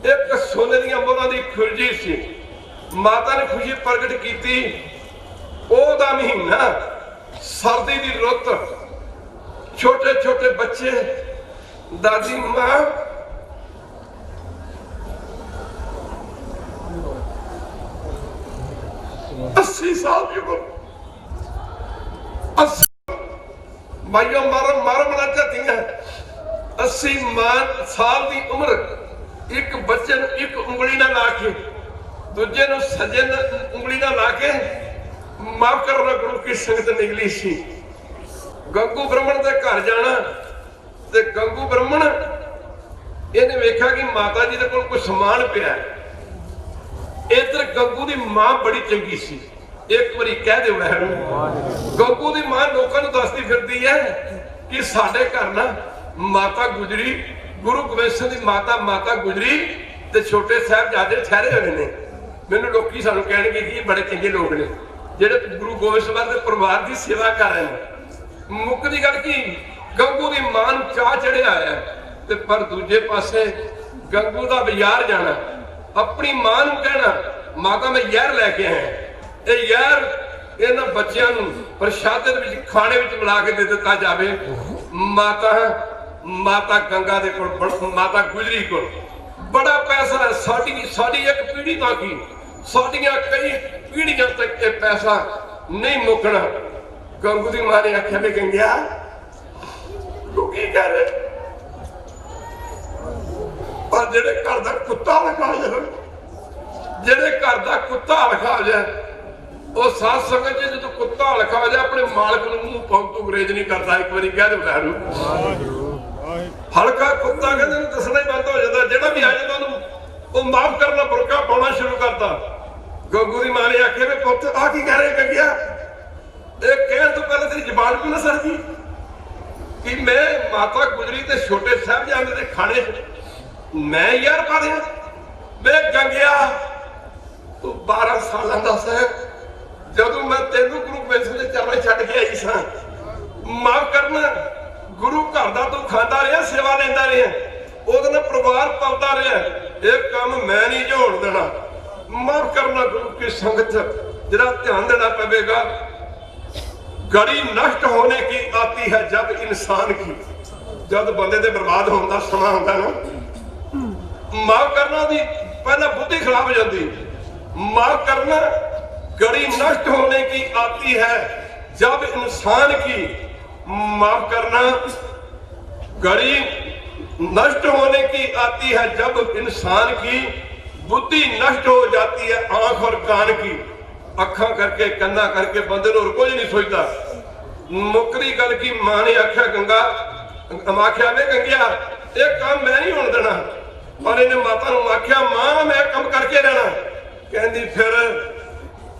ਇੱਕ ਸੋਨੇ ਦੀਆਂ ਮੋਹਰਾਂ ਦੀ ਖੁਰਜੀ ਸੀ। ਮਾਤਾ ਨੇ ਖੁਸ਼ੀ ਪ੍ਰਗਟ ਕੀਤੀ। ਉਹਦਾ ਮਹੀਨਾ, ਸਰਦੀ ਦੀ ਰੁੱਤ, ਛੋਟੇ ਛੋਟੇ ਬੱਚੇ, ਦਾਦੀ ਮਾਂ अस्सी साल की उम्र, 80 भाइयों मारो मना चाहती हैं। 80 साल की उम्र एक बच्चे ਨੂੰ ਇੱਕ ਉਂਗਲੀ ਨਾਲ ਲਾ ਕੇ ਦੂਜੇ ਨੂੰ ਸੱਜੇ ਉਂਗਲੀ ਨਾਲ ਲਾ ਕੇ ਮਾਫ ਕਰਨਾ ਗੁਰੂ ਕੀ ਸੰਗਤ ਨਿਕਲੀ ਸੀ। ਗੰਗੂ ਬ੍ਰਾਹਮਣ ਦੇ ਘਰ ਜਾਣਾ ਤੇ ਗੰਗੂ ਬ੍ਰਾਹਮਣ ਇਹਨੇ ਵੇਖਿਆ ਕਿ ਮਾਤਾ ਜੀ ਦੇ ਕੋਲ ਕੋਈ ਸਮਾਨ ਪਿਆ। ਇਧਰ ਗੰਗੂ ਦੀ ਮਾਂ ਬੜੀ ਚੰਗੀ ਸੀ। ਇੱਕ ਵਾਰੀ ਕਹਿ ਦਿਓ ਇਹਨੂੰ, ਗੰਗੂ ਦੀ ਮਾਂ ਲੋਕਾਂ ਨੂੰ ਦੱਸਦੀ ਫਿਰਦੀ ਹੈ ਕਿ ਸਾਡੇ ਘਰ ਨਾ ਮਾਤਾ ਗੁਜਰੀ, ਗੁਰੂ ਗੋਬਿੰਦ ਸਿੰਘ ਦੀ ਮਾਤਾ ਗੁਜਰੀ ਤੇ ਛੋਟੇ ਸਾਹਿਬਜ਼ਾਦੇ ਠਹਿਰੇ ਹੋਏ ਨੇ। ਮੈਨੂੰ ਲੋਕੀ ਸਾਨੂੰ ਕਹਿਣਗੇ ਕਿ ਬੜੇ ਚੰਗੇ ਲੋਕ ਨੇ ਜਿਹੜੇ ਗੁਰੂ ਗੋਬਿੰਦ ਸਿੰਘ ਦੇ ਪਰਿਵਾਰ ਦੀ ਸੇਵਾ ਕਰ ਰਹੇ ਨੇ। ਮੁੱਕਦੀ ਗੱਲ ਕੀ, ਗੰਗੂ ਦੀ ਮਾਂ ਨੂੰ ਚਾਹ ਚੜਿਆ ਆਇਆ ਤੇ ਪਰ ਦੂਜੇ ਪਾਸੇ ਗੰਗੂ ਦਾ ਬਾਜ਼ਾਰ ਜਾਣਾ, ਆਪਣੀ ਮਾਂ ਨੂੰ ਕਹਿਣਾ ਮਾਤਾ ਮੈਂ ਜ਼ਹਿਰ ਲੈ ਕੇ ਆਇਆ। ਇਹ ਜ਼ਹਿਰ ਇਹਨਾਂ ਬੱਚਿਆਂ ਨੂੰ ਪ੍ਰਸ਼ਾਦੇ ਦੇ ਵਿੱਚ ਖਾਣੇ ਵਿੱਚ ਮਿਲਾ ਕੇ ਦੇ ਦਿੱਤਾ ਜਾਵੇ। ਮਾਤਾ ਗੰਗਾ ਦੇ ਕੋਲ, ਮਾਤਾ ਗੁਜਰੀ ਕੋਲ बड़ा पैसा है। साड़ी एक पीढ़ी तो की साड़ियां कई पीढ़ियां तक ये पैसा नहीं मुकना। गंगू दी मां ने आख्या भी गंगिया तू की कर पर जेड़े घर दा कुत्ता लगा जाए जेड़े घर दा कुत्ता लगा जाए वो साथ संगत च जो कुत्ता लगा जाए अपने मालक नूं मुंह पाउं तू अंग्रेज नहीं करता। एक बारी कह दो लहरू हल्का कुत्ता कहते दसना ही बंद हो जाता। जेड़ा भी आ जाता वो माफ करना बुरका पाना शुरू करता। गंगू दी मां ने आखे भी पुत आ की कह रहे गंगिया कहने तो पहले तेरी जबान भी ना सर गई कि मैं माता गुजरी ते छोटे साहिबजादे दे खाने मैं यार पा दिया वे गंगिया तू 12 साल का सा जदों मैं तेनू गुरु गोबिंद सिंह दे चरण छड्ड के आई सा माफ करना गुरु घर दा तू खांदा रहा सेवा लेंदा रहा ਉਹਦੇ ਨਾਲ परिवार पलता रहा ये काम मैं नहीं जो होण देना। माफ करना गुरु की संगत जरा ध्यान देना पवेगा। घड़ी नष्ट होने की आती है जब इंसान की जब बंदे दे बर्बाद होने का समा होता ना माफ करना दी पहला बुद्धि खराब हो जाती। माफ करना घड़ी नष्ट होने की आती है जब इंसान की माफ करना घड़ी नष्ट होने की आती है जब इंसान की बुद्धि नष्ट हो जाती है। आंख और कान की अखा करके कन्ना करके बंदे और कुछ नहीं सोचता। मुकरी गल की मां ने आख्या गंगा आख्या वे गंगिया एक काम मैं नहीं होने देना पर इन्हें माता नूं आख्या मां मैं काम करके रहना। कहती फिर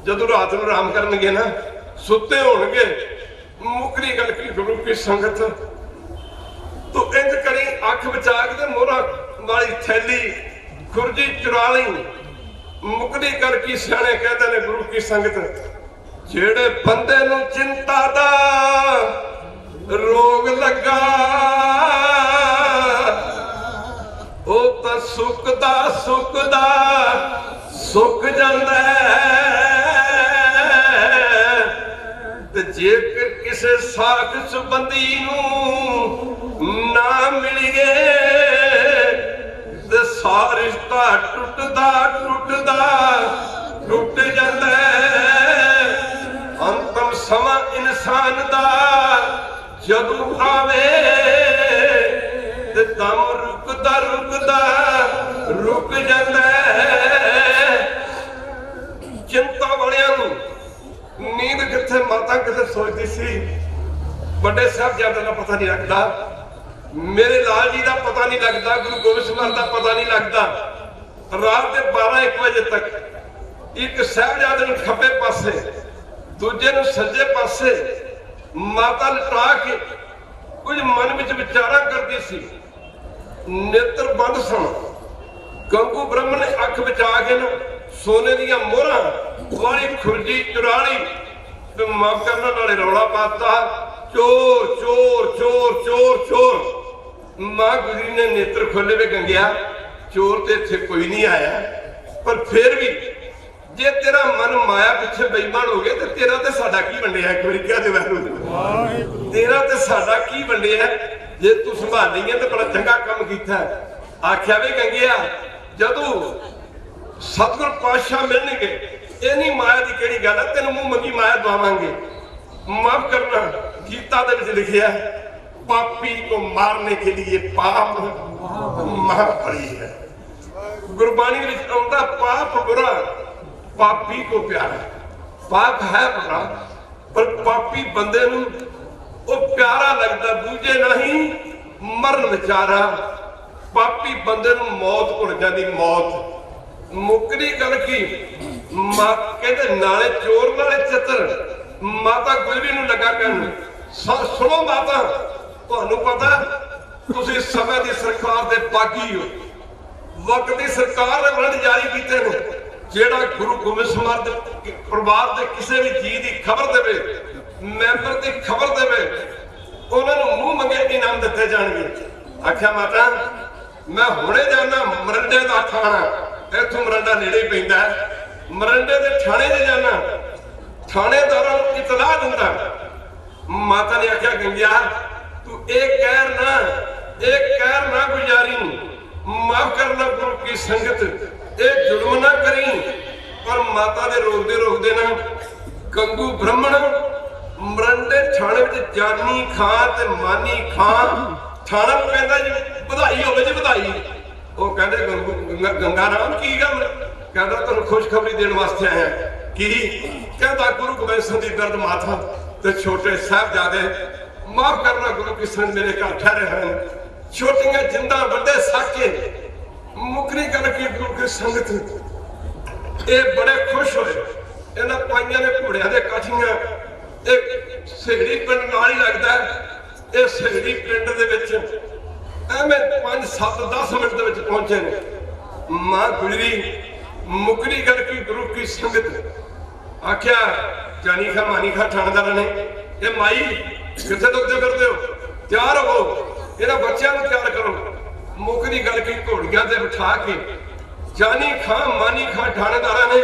जदों रात नूं आराम करनगे ना सुते होणगे मुकरी गल की गुरु की संगत तू इंज करी अख बचा के मोहरा वाली थैली खुरजी चुरा ली। मुकरी गल की सियाणे कहते ने गुरु की संगत जेड़े बंदे नूं चिंता दा रोग लगा ओ तां सुखदा सुख जांदा ते जेकर किसे साख संबंधी नूं ना मिलिए ते सारा रिश्ता टुट जांदा अंतम समा इंसान दा जदों आवे ते दम रुक जांदा। चिंता वालियां नूं नींद किथे माता किथे सोचती सी। बड़े साहिबजादे का पता नहीं लगता मेरे लाल जी का पता नहीं लगता गुरु गोबिंद सिंह का पता नहीं लगता। रात के 12-1 बजे तक एक साहिबजादे नूं खब्बे पासे दूजे नूं सज्जे पासे माता लटा के कुछ मन में विचारा करती सी। नेत्र बंद सन। गंगू ब्रह्म ने अख बचा के ना सोने दियां मोहरां वाली खुरजी चुरा ली ते माफ करना नाले रौला पाता चोर चोर चोर चोर चोर। मां गुजरी ने नेत्र खोले वे गंगिया चोर ते इत्थे कोई नहीं आया पर फिर भी जे तेरा मन माया पिछे बेईमान हो गया तो तेरा ते साडा की वंडिया। एक बारी कह दे वैरू तेरा ते साडा की वंडिया जे तू संभाल ली है तो बड़ा चंगा काम कीता। आख्या वे गंगिया जदों सतगुर पातशाह मिलणगे इन्हीं माया की केड़ी गल है तेन मुंह मंगी माया दवावांगे। माफ करना गीता दे विच लिखिया पापी को मारने के लिए पाप महाबली है। गुरबाणी विच आउंदा पाप बुरा पापी को प्यारा। पाप है बुरा पर पापी बंदे नूं ओ प्यारा लगदा दूजे नहीं मरण विचारा। पापी बंदे नूं मौत भुल जांदी मौत। मुकरी गल की मां कहते नाले चोर नाले चित्र माता गुजरी नूं लगा कहन सुनो माता तुहानूं पता तुसीं समय दी सरकार दे बागी हो। वक्त दी सरकार ने वरद जारी कीते ने जेड़ा गुरु गोबिंद सिंह दे परिवार दे किसी भी जी की खबर देवे मैंबर की खबर देवे उन्होंने मुंह मंगे इनाम दिते जाएंगे। आख्या माता मैं हुणे जाना मरंडे का थाना इथों मरंडा नेड़े ही पैंदा मरंडे के थाने से जाना थानेदारां नूं इतलाह दिंदा। माता ने आख्या गंगिया तू एक कहर ना गुजारी माफ करना गुरु की संगत ये जुल्म ना करी पर माता दे रोकदे ना गंगू ब्राह्मण मरंडे थाने विच जानी खां ते मानी खां थाना कहंदा जी बधाई होवे जी बधाई वो कहंदे गंगा राम की गल कहंदा तुहानू खुशखबरी देण वास्ते आया की कहंदा गुरु गोबिंद सिंह दी दर्द माथा ते छोटे साहिबजादे माफ करना गुरु की संग मेरे घर ठहरे हैं छोटियां जिंदा बड़े साके मुकरी करके गुरु की संगत ये बड़े खुश होए इन्हां पाइयां ने घोड़ियां दे काठियां एक सहेड़ी पिंड नाल ही लगदा है ये सहेड़ी पिंड दे विच एवें 5 7 10 मिनट दे विच पहुंचे ने मां गुजरी मुकरी करके गुरु की संगत आख्या जानी खा मानी खा थानेदार ने ये माई किथे दुखते फिरदे हो तैयार हो इन्हां बच्चों को तैयार करो मुकरी गल की घोड़ियां ते बिठा के जानी खां मानी खां थानेदार ने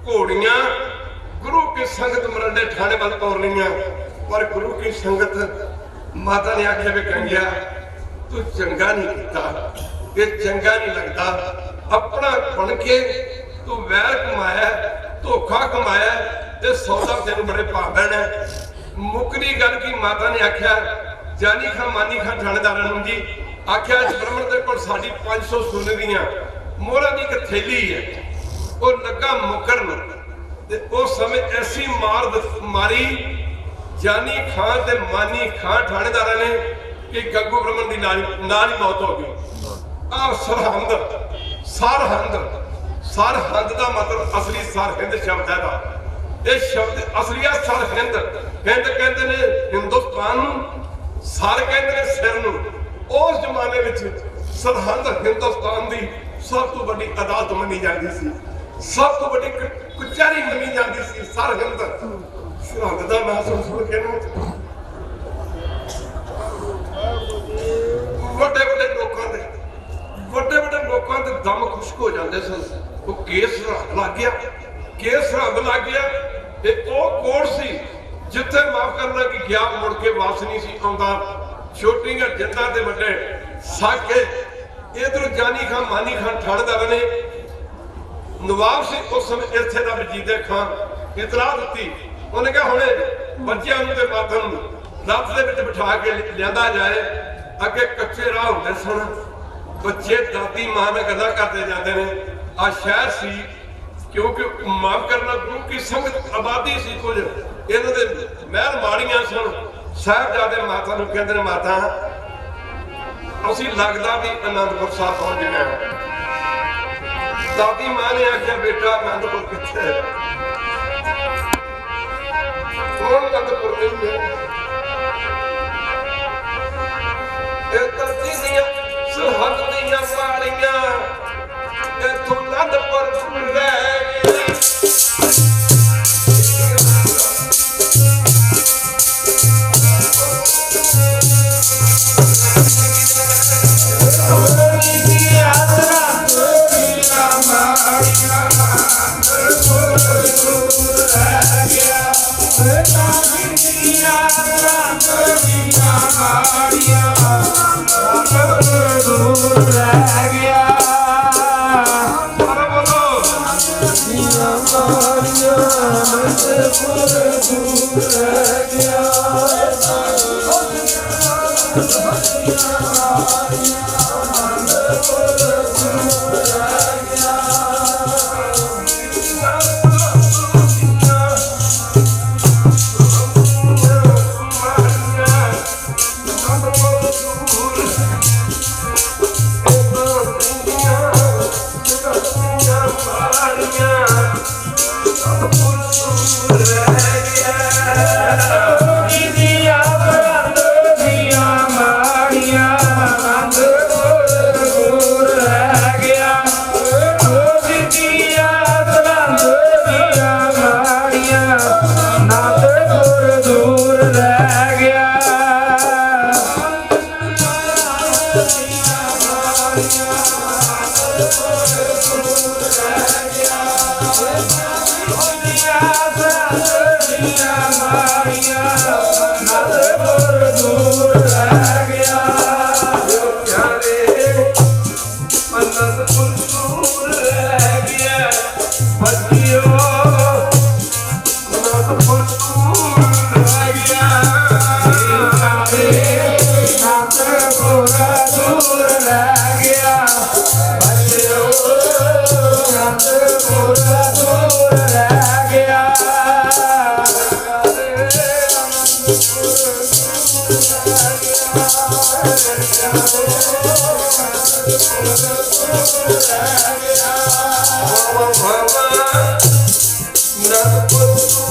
घोड़ियां गुरु की संगत मरंडे थाने वाल तोर लिया पर गुरु की संगत माता ने आख्या भी कंगिया तू चंगा नहीं किया ये चंगा नहीं लगता अपना बन के तू वैर कमाया धोखा कमाया ते सौदा तेन बड़े भागण है मुकरी गल की माता ने आख्या जानी खां मानी खां थानेदार जी आख्या ब्राह्मण दे कोल साडी 500 सोने दियां मोहरां दी एक थैली है वो लगा मुकरन ते उस समय ऐसी मारी जानी खां ते मानी खां थानेदार ने कि गंगू ब्राह्मण दी नाल ही मौत हो गई आ सरहंद का मतलब असली सरहिंद शब्द है ये शब्द असली है सरहिंद हिंद कहते ने हिंदुस्तान सर कहते ने सिर नूं उस जमाने में सरहंद हिंदुस्तान की सब तो बड़ी अदालत मनी जाती सी सब तो बड़ी कचहरी मनी जाती सी सरहिंद सरहंद का नाम सुन के बड़े लोगों के दम खुश्क हो जाते सन वो केस सरहद लग गया केस सरहद लग गया ते ओ कोर्ट सी जिथे माफ करना कि गया मुड़ के वापस नहीं सी आंदा छोटियां जिंदा ते बड़े साके इधर जानी खां मानी खां थानेदार ने नवाब सी उस समय इत्थे दा वजीदे खां इतलाह दी उन्हें कहा हुणे बच्चियां नूं ते माता नूं रथ दे विच बिठा के लियांदा जाए अगे कच्चे राह हुंदे सन बच्चे दादी मां ने गल्लां करते जाते हैं आ शहर सी क्योंकि माफ करना गुरु की संगत आबादी सी कुछ इन्हां दे महल माड़ियां सन साहिबजादे माता नूं कहंदे ने माता असीं लगदा भी आनंदपुर साहब पहुंच गए दादी मां ने आख्या बेटा आनंदपुर कित्थे है आनंदपुर नहीं है सरहद दियां माड़ियां इथों आनंदपुर दूर रह आनंदपुर ਦੂਰ ਰਹਿ ਗਿਆ ਬੱਚਿਓ ਅਨੰਦਪੁਰ ਦੂਰ ਰਹਿ ਗਿਆ ਅਨੰਦਪੁਰ ਦੂਰ ਰਹਿ ਗਿਆ ਬੱਚਿਓ ਅਨੰਦਪੁਰ ਦੂਰ ਰਹਿ ਗਿਆ ਅਨੰਦਪੁਰ ਦੂਰ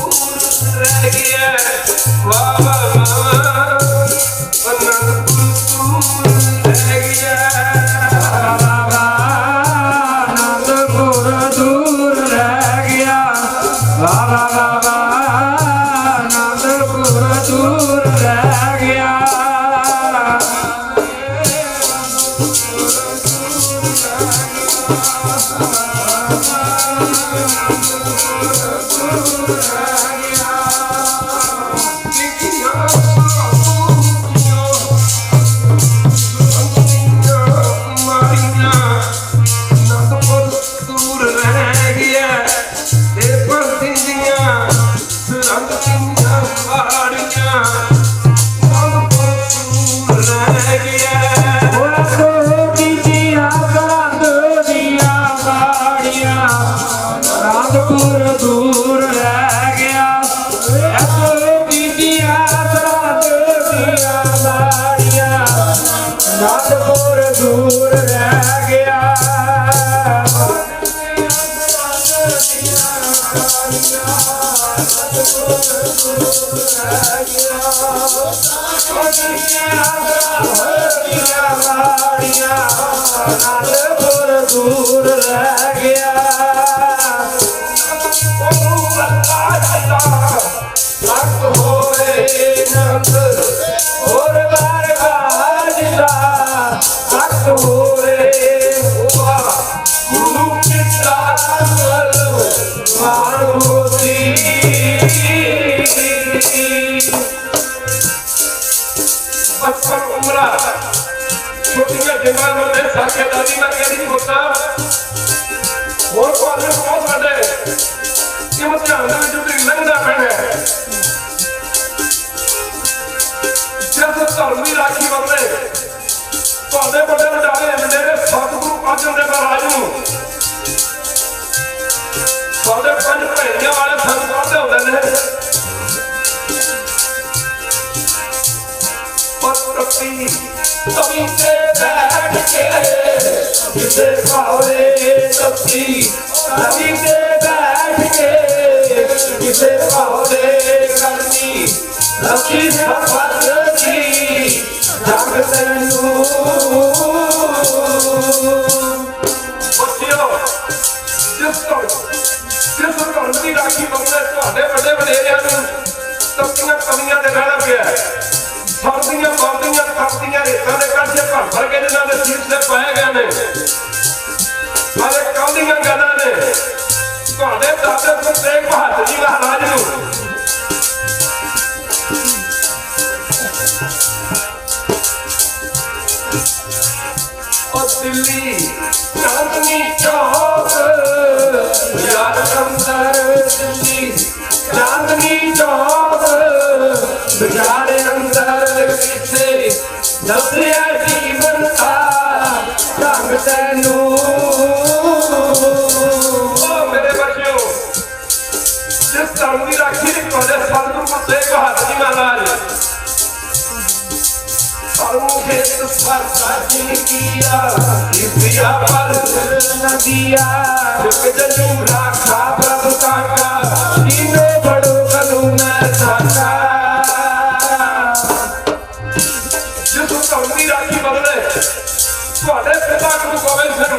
ਰਹਿ ਗਿਆ ਅਨੰਦਪੁਰ ਦੂਰ ਰਹਿ ਗਿਆ ਲੱਖ ਹੋਏ ਨੰਦ ਹੋਰ ਬਾਰਗਾਹ ਜਿਦਾ ਲੱਖ ਹੋਏ ਹੋਆ ਗੁਰੂ ਪਿਤਾ ਵੱਲ ਮਾਰੋਤੀ ਬਚਪਨ ਉਮਰਾ ਛੋਟੀਆਂ ਜਵਾਨਾਂ ਦੇ ਸਾਕੇ ਦਾਦੀ ਮੈਂ ਕਹਿੰਦੀ ਹੋਤਾ ਹੋਰ ਕੋਲ ਬਹੁਤ ਵੱਡੇ ਇਮਤਿਹਾਨ ਦੇ ਵਿੱਚ ਉਤਰੀ ਲੰਘਣਾ ਪੈਣਾ ਜਦ ਧਰਮ ਦੀ ਰਾਖੀ ਬੰਦੇ ਤੁਹਾਡੇ ਵੱਡੇ ਵਡਾਰੇ ਮੇਰੇ ਸਤਿਗੁਰੂ ਅਰਜਨ ਦੇਵ ਮਹਾਰਾਜ ਨੂੰ ਤੁਹਾਡੇ ਪੰਜ ਭੈਣੀਆਂ ਵਾਲੇ ਸੰਤ ਕਹਿੰਦੇ ਹੁੰਦੇ ਨੇ ਪਤਪਤੀ ਤਵੀ ਤੇ ਬੈਠ ਕੇ ਕਿਸੇ ਭਾਵੇ ਤਪਤੀ ਤਵੀ ਤੇ ਬੈਠ ਕੇ ਕਿਸੇ ਭਾਵੇ ਕਰਨੀ ਲਕੀ ਸਫਰ ਦੀ ਜਗ ਤੈਨੂੰ ਬੱਚਿਓ ਜਿਸ ਧਰਮ ਦੀ ਰਾਖੀ ਬੰਦੇ ਤੁਹਾਡੇ ਵੱਡੇ ਵਡੇਰਿਆਂ ਨੂੰ ਤਪਤੀਆਂ ਕਮੀਆਂ ਦੇ ਰਹਿਣਾ ਪਿਆ ਸਰਦੀਆਂ ਬਾਦੀਆਂ ਤਪਤੀਆਂ ਰੇਤਾਂ ਦੇ ਕੱਢੇ ਭਰ ਭਰ ਕੇ ਜਿਨ੍ਹਾਂ ਦੇ ਸੀਸ ਤੇ ਪਾਏ ਗਏ ਨੇ ਹਾਲੇ ਕਾਹਦੀਆਂ ਗੱਲਾਂ ਨੇ ਤੁਹਾਡੇ ਦਾਦੇ ਗੁਰੂ ਤੇਗ ਬਹਾਦਰ ਜੀ ਮਹਾਰਾਜ ਨੂੰ ਦਿੱਲੀ ਚਾਂਦਨੀ ਚੌਕ ਯਾਰ ਅੰਦਰ ਦਿੱਲੀ ਚਾਂਦਨੀ ਚੌਕ ਬਾਜ਼ਾਰ ਅੰਦਰ ਕਿਥੇ ਦੱਸਿਆ ਜੀਵਨ ਦਾ ਢੰਗ ਤੈਨੂੰ ਮੇਰੇ ਬੱਚਿਓ ਜਿਸ ਧਰਮ ਦੀ ਰਾਖੀ ਤੁਹਾਡੇ ਸਤਿਗੁਰੂ ਤੇਗ ਬਹਾਦਰ ਜੀ ਮਹਾਰਾਜ खेत पर साजिन किया दिव्या पर न दिया जनु राखा प्रभु काका तीनों बड़ो कलू न साका जिस धर्म की राखी बदले ਤੁਹਾਡੇ ਪਿਤਾ ਗੁਰੂ ਗੋਬਿੰਦ ਸਿੰਘ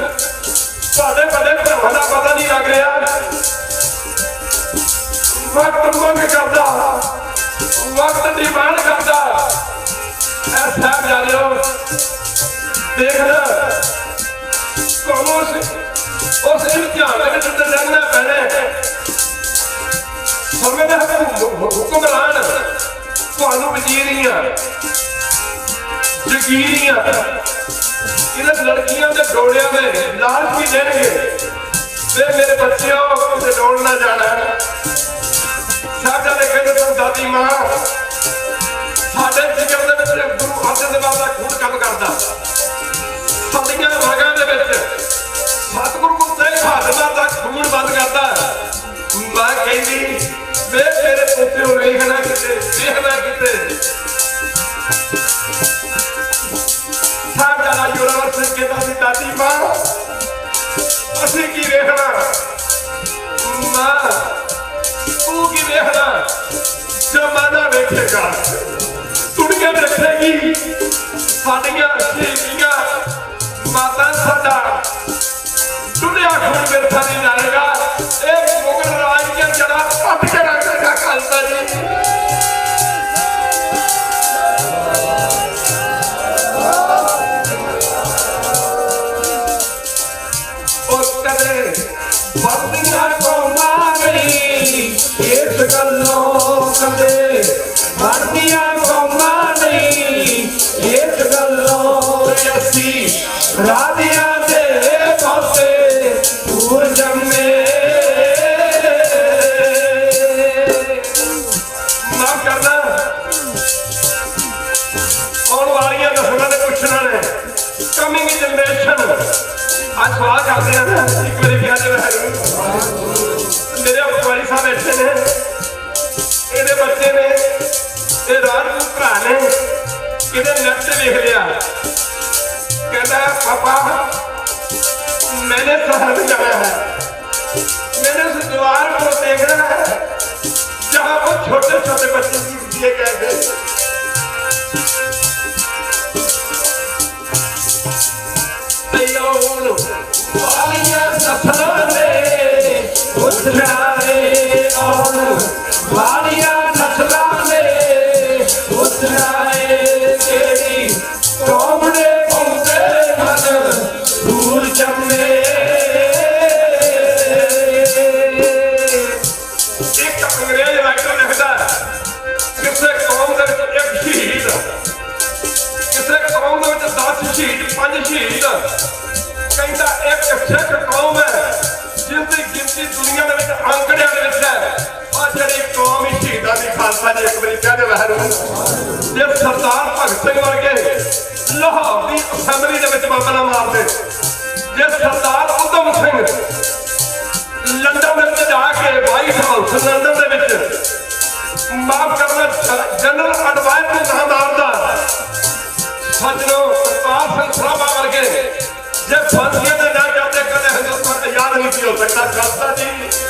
ਤੁਹਾਡੇ ਵੱਡੇ ਭਰਾਵਾਂ ਦਾ ਪਤਾ ਨਹੀਂ ਲੱਗ ਰਿਹਾ ਵਕਤ ਮੰਗ ਕਰਦਾ ਵਕਤ ਡਿਮਾਂਡ ਕਰਦਾ ਸਾਹਿਬ ਜਾ ਰਹੇ ਹੋ ਦੇਖਣਾ ਤੁਹਾਨੂੰ ਉਸ ਇਮਤਿਹਾਨ ਦੇ ਵਿੱਚ ਲੜਨਾ ਪੈਣਾ ਸਮੇਂ ਦੇ ਹੁਕਮਰਾਨ ਤੁਹਾਨੂੰ ਵਜ਼ੀਰੀਆਂ ਜਗੀਰੀਆਂ ਇਹਨਾਂ ਲੜਕੀਆਂ ਦੇ ਡੋਲਿਆਂ ਦੇ ਲਾਲਚ ਵੀ ਦੇਣਗੇ ਦਾਦੀ ਮਾਂ ਸਾਡੇ ਜਿਗਰ ਦੇ ਵਿੱਚ ਗੁਰੂ ਅਰਜਨ ਦੇਵ ਦਾ ਖੂਨ ਕੰਮ ਕਰਦਾ ਸਾਡੀਆਂ ਰਗਾਂ ਦੇ ਵਿੱਚ ਸਤਿਗੁਰੂ ਗੁਰੂ ਤੇਗ ਬਹਾਦਰ ਦਾ ਖੂਨ ਬੰਦ ਕਰਦਾ ਮਾਂ ਕਹਿੰਦੀ ਵੇ ਮੇਰੇ ਪੁੱਤਿਓ ਵੇਖਣਾ ਕਿਤੇ ਸਾਹਿਬਜ਼ਾਦਾ ਜ਼ੋਰਾਵਰ ਸਿੰਘ ਕਹਿੰਦਾ ਸੀ ਦਾਦੀ ਮਾਂ ਅਸੀਂ ਕੀ ਵੇਖਣਾ ਮਾਂ ਤੂੰ ਕੀ ਵੇਖਣਾ ਜ਼ਮਾਨਾ ਵੇਖੇਗਾ ਦੁਨੀਆ ਦੇਖੇਗੀ ਸਾਡੀਆਂ ਸ਼ਹੀਦੀਆਂ ਮਾਤਾ ਸਾਡਾ ਦੁਨੀਆ ਖੂਨ ਬਿਰਥਾ ਨਹੀਂ ਜਾਏਗਾ ਇਹ ਮੁਗਲ ਰਾਜ ਦੀਆਂ ਜੜ੍ਹਾਂ ਪੱਟ ਕੇ ਰੱਖੇਗਾ ਖਾਲਸਾ ਜੀ ਉਹ ਕਦੇ ਵਰਦੀਆਂ ਕੌਮਾਂ ਨਹੀਂ ਇਸ ਗੱਲੋਂ ਕਦੇ ਵਰਦੀਆਂ ਕੌਮਾਂ ਨਹੀਂ ਇਸ ਗੱਲੋਂ ਅਸੀਂ ਰਾਧਿਆਂ ਦੇ ਪਾਸੇ ਦੂਰ ਜੰਮੇ ਮਾਫ ਕਰਨਾ ਆਉਣ ਵਾਲੀਆਂ ਨਸਲਾਂ ਦੇ ਪੁੱਛਣਾ ਨੇ ਕਮਿੰਗ ਜਨਰੇਸ਼ਨ ਅੱਜ ਸਵਾਲ ਕਰਦੇ ਆ ਇੱਕ ਵਾਰੀ ਕਿਹਾ ਜਾਵੇ ਮੇਰੇ ਅਖਵਾਰੀ ਸਾਹਿਬ ਬੈਠੇ ਨੇ ਇਹਦੇ ਬੱਚੇ ਨੇ ਇਹ ਰਾਜਪੂਤ ਭਰਾ ਨੇ ਕਿਤੇ ਨੈਟ ਤੇ ਵੇਖ ਲਿਆ कहता है पापा मैंने शहर में जाना है मैंने उस द्वार को देखना है जहां वो छोटे छोटे बच्चे दिए गए थे सरदार भगत सिंह वर्गे लाहौर की असैंबली बंब ना मारते जे सरदार उधम सिंह लंदन में जाके वाइट हाउस लंदन माफ करना जनरल एडवाइस को ना मारता सजनों प्रताप सिंह सराभा वर्गे जे फांसियों में ना जाते कदे हिंदुस्तान आजाद नहीं हो सकता खालसा जी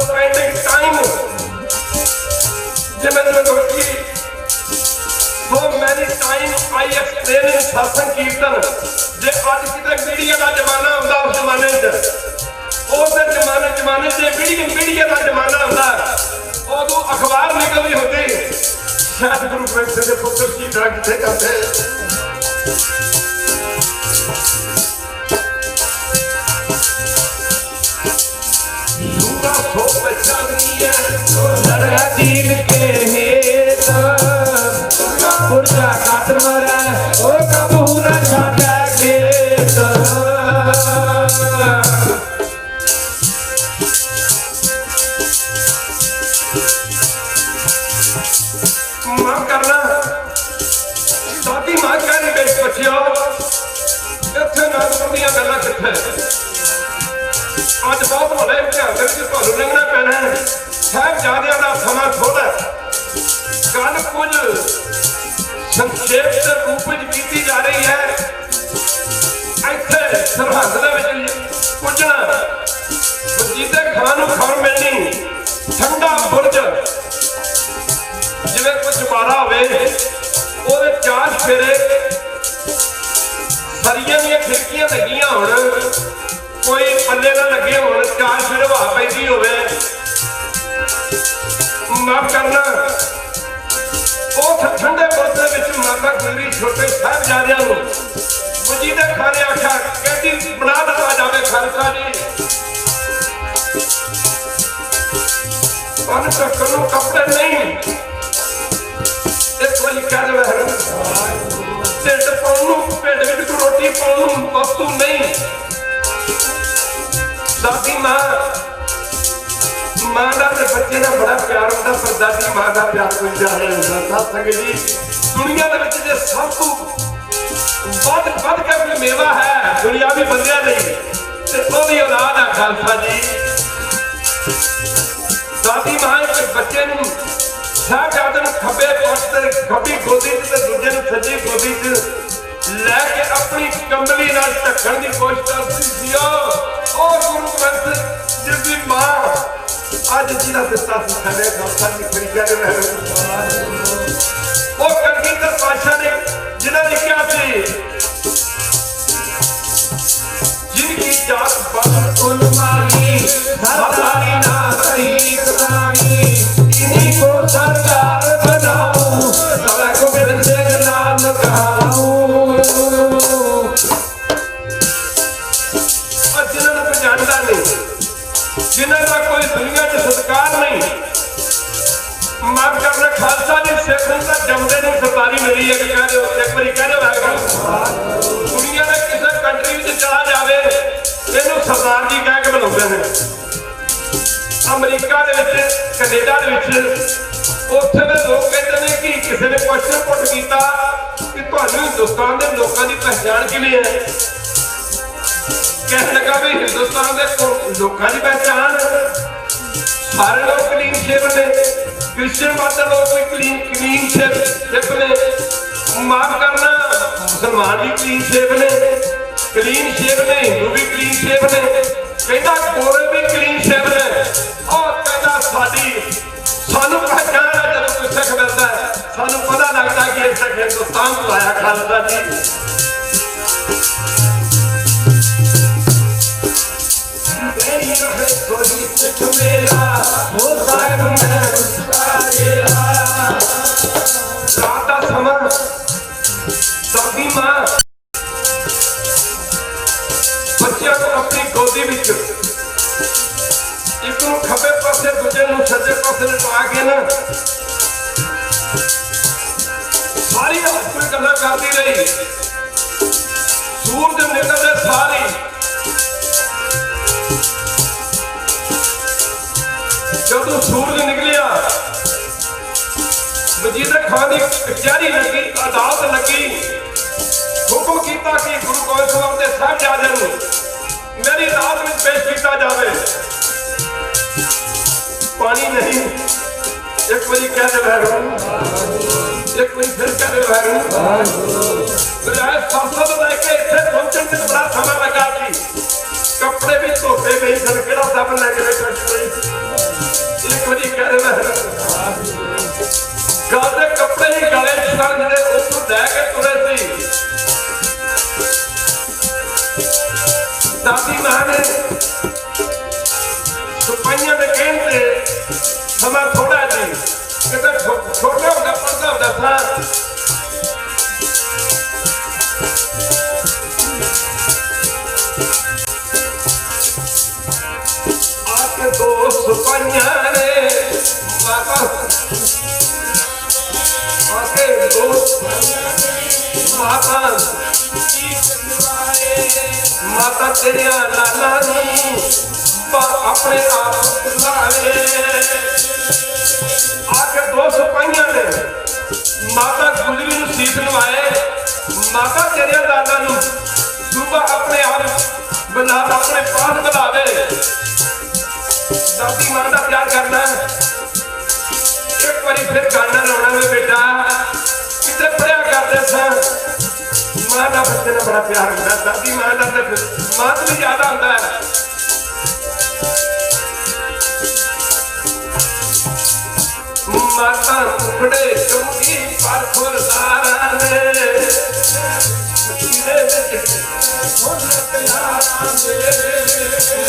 Spending time so many times I explain in satsang kirtan जे आज किते मीडिया का जमाना हुंदा उस जमाने च मीडिया का जमाना हुंदा उदों अखबार निकलदी होंदी शायद गुरु ग्रंथ साहिब दे पुत्र जी दा किथे जाते लड़का दीन के हेत पुरजा कातर मरे ओ कबू न छाटा खेत माफ करना दादी मां कह रही बेच बच्चियों इतने नागपुर दी गल्लां कित्थे अज बहुत बड़े इम्तिहान दे विच तुहानूं लंघना पैना है साहिबजादियां दा समा थोड़ा गल कुछ संक्षेप के रूप में की जा रही है इत्थे सरहद दे विच पुजना वजीदे खान नूं खबर मिलनी ठंडा बुरज जिवें कुछ मारा होवे ओदे चार फेरे सरियां दी खिड़कियां लगियां होण कोई पल्ले ना लगे होण चार फेरे हवा पैंदी होवे माफ करना उस ठंडे बुरज दे विच माता गुजरी छोटे साहिबजादियां नूं वजीदे खान ने आख्या कैदी बना दित्ता जावे खालसा जी तन ढक्कन नूं कपड़े नहीं एक वाली कह रहा है ढिड पाउण नूं ढिड विच रोटी पाउण नूं वस्तु नहीं दादी मां मां दा ते बच्चे दा बड़ा प्यार होंदा पर दादी मां दा प्यार कोई ज्यादा नहीं होंदा साथ संगत जी दुनिया दे विच जे सब तो ਵੱਧ के कोई मेवा है दुनियावी बंदियां नहीं ते ओदी औलाद है खालसा जी दादी मां एक बच्चे नूं साहबजादे नूं खब्बे पक्ष ते खब्बी गोदी ते दूजे नूं सज्जी गोदी च लैके अपनी कंबली नाल ढकण दी कोशिश करदी सी ओ गुरु ग्रंथ जिसदी मां अज जिहदा दिता सी खड़े खालसा जी खड़ी कर रहे ओ कलगीधर पातशाह ने जिन्हां ने कहा सी जिनकी जात बद उलमानी सरदारी ना सही करानी इन्हीं को सरदार बनाऊं सदा को बिरसे नाम गाऊं और जिन्होंने कोई जानता नहीं जिन्हों का कोई दुनिया में सत्कार नहीं माफ करना खालसा ने सिख का जमदे नहीं सरदारी मिली है एक बारी कह रहे दुनिया में किसी कंट्री में चला जाए इन्हों सरदार जी कह के बुलाते हैं अमरीका कनेडा उत्थे दे लोग कहते हैं कि किसी ने क्वेश्चन पुट किया कि तुहानूं हिंदुस्तान के लोगों की पहचान किवें है कहने लगा भी हिंदुस्तान के लोगों की पहचान सारे लोग क्लीन शेव ने क्रिश्चियन मत लोग भी क्लीन शेव ने माफ करना मुसलमान भी क्लीन शेव ने हिंदू भी क्लीन शेव ने कहता गोरे भी क्लीन शेव ने और कहता सानू पहचान है जब कोई सिख मिलता है सानू पता लगता कि ये सिख हिंदुस्तान तो आया खालसा जी मेरा वो साहिब मैं उसका रात का समा दादी मां बच्चियों को अपनी गोदी में एक खब्बे पासे दूजे सज्जे पासे लगा के ना सारी कोई गल्लां करती रही सूरज निकलते सारी जब सूरज निकलिया वजीदे खान की कचहरी लगी अदालत लगी हुक्म किया कि गुरु गोबिंद सिंह के साहिबजादे नूं मेरी अदालत में पेश किया जाए पानी नहीं एक बारी कह दे एक बारी फिर कह दे संसद लेके इतने पहुंचने में बड़ा समय लगा कि कपड़े भी धोते नहीं सन कि सब लेके एक बारी कह दे गलते कपड़े ही गले सन जो उतों लैके तुरे सी दादी मां ने सिपाहियों के कहते समा थोड़ा जी कहते छोटे होंगे पढ़ता होता था आके दो सिपाहियों ने आके दो माता माता तेरिया लाला अपने आप बुलावे आके दो सिपाहियां ने माता गुजरी नूं सीस नवाए माता तेरिया लाला नूं सुबह अपने आप बुला अपने पास बुलावे दादी मां का प्यार करना एक बारी फिर गाना लाना में बेटा कितने पढ़िया करते सन मां का बच्चे ने बड़ा प्यार होता दादी मां का मां तो भी ज्यादा होता है माता मुखड़े चुंगी पर खुरदारा ने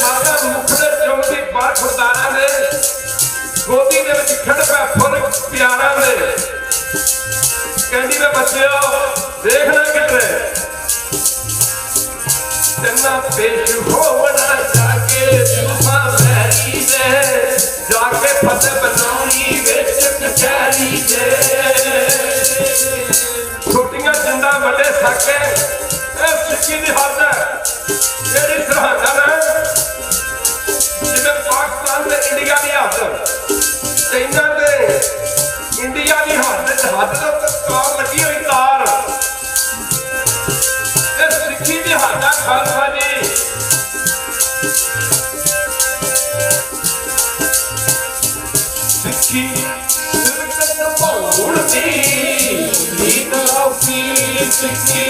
माता मुखड़े चुंगी पर खुरदारा ने गोदी दे विच खड़ पे फुल प्यारा ने कहंदी वे बच्चों देखना किधरे चन्ना पेश होवना जाके सुफा मैरी दे जाके फतेह बनाउणी विच कचहरी दे छुट्टियां जिंदा वड्डे साके सिक्की दी हद है जेहड़ी सरहद है जिवें पाकिस्तान ते इंडिया दी हद चाइना ते इंडिया दी हद तार लगी हुई तार सिक्खी दी हद है खालसा जी सिक्खी सिरकत निभाउण दी नीत औखी सिक्खी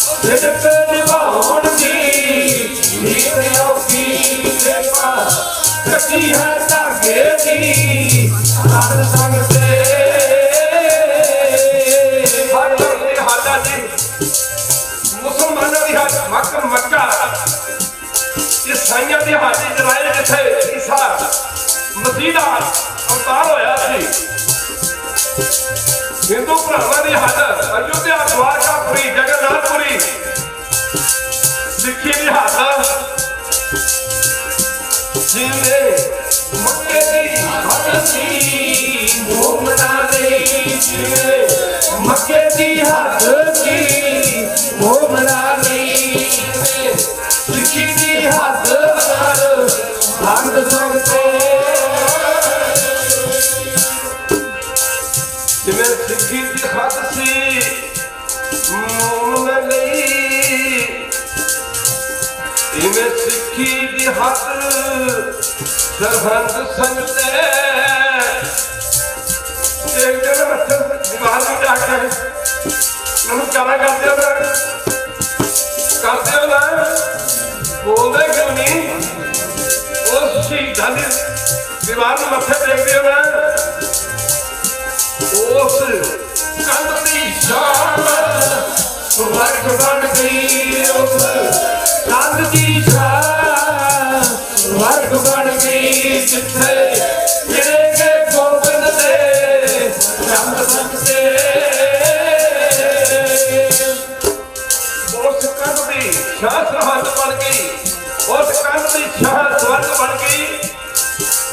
सिरकत निभाउण दी नीत औखी सेवा कटी है धागे दी हर संग ते हर हादा जी मुसलमानों की हद मक्का ईसाइयों की हद इजराइल जिथे ईसा मसीह दा अवतार होया सी हिंदू भरावां दी हद अयोध्या द्वारकापुरी जगन्नाथपुरी सिक्खी दी हद जिवें मक्के दी हद सी मोमना दे जिवें मक्के दी हद सी मोमना दे सिक्खी दी हद हद संगते जिवें सिक्खी दी हद सी मोमना लई इवें सिक्खी दी हद सरहद संगते एक दिन बच्चे दीवार भी जाके मैंने क्या करते हो ना बोलते क्यों नहीं उस शहीदां दी दीवार में मत्थे टेकते हो ना उस कंध दी शान वर्ग बन गई उस कंध दी शान वर्ग बन गई जिथे गिरे के गोबिंद दे चंद संगते उस कंध दी शाह सरहद बन गई उस कंध दी शाह स्वर्ग बन गई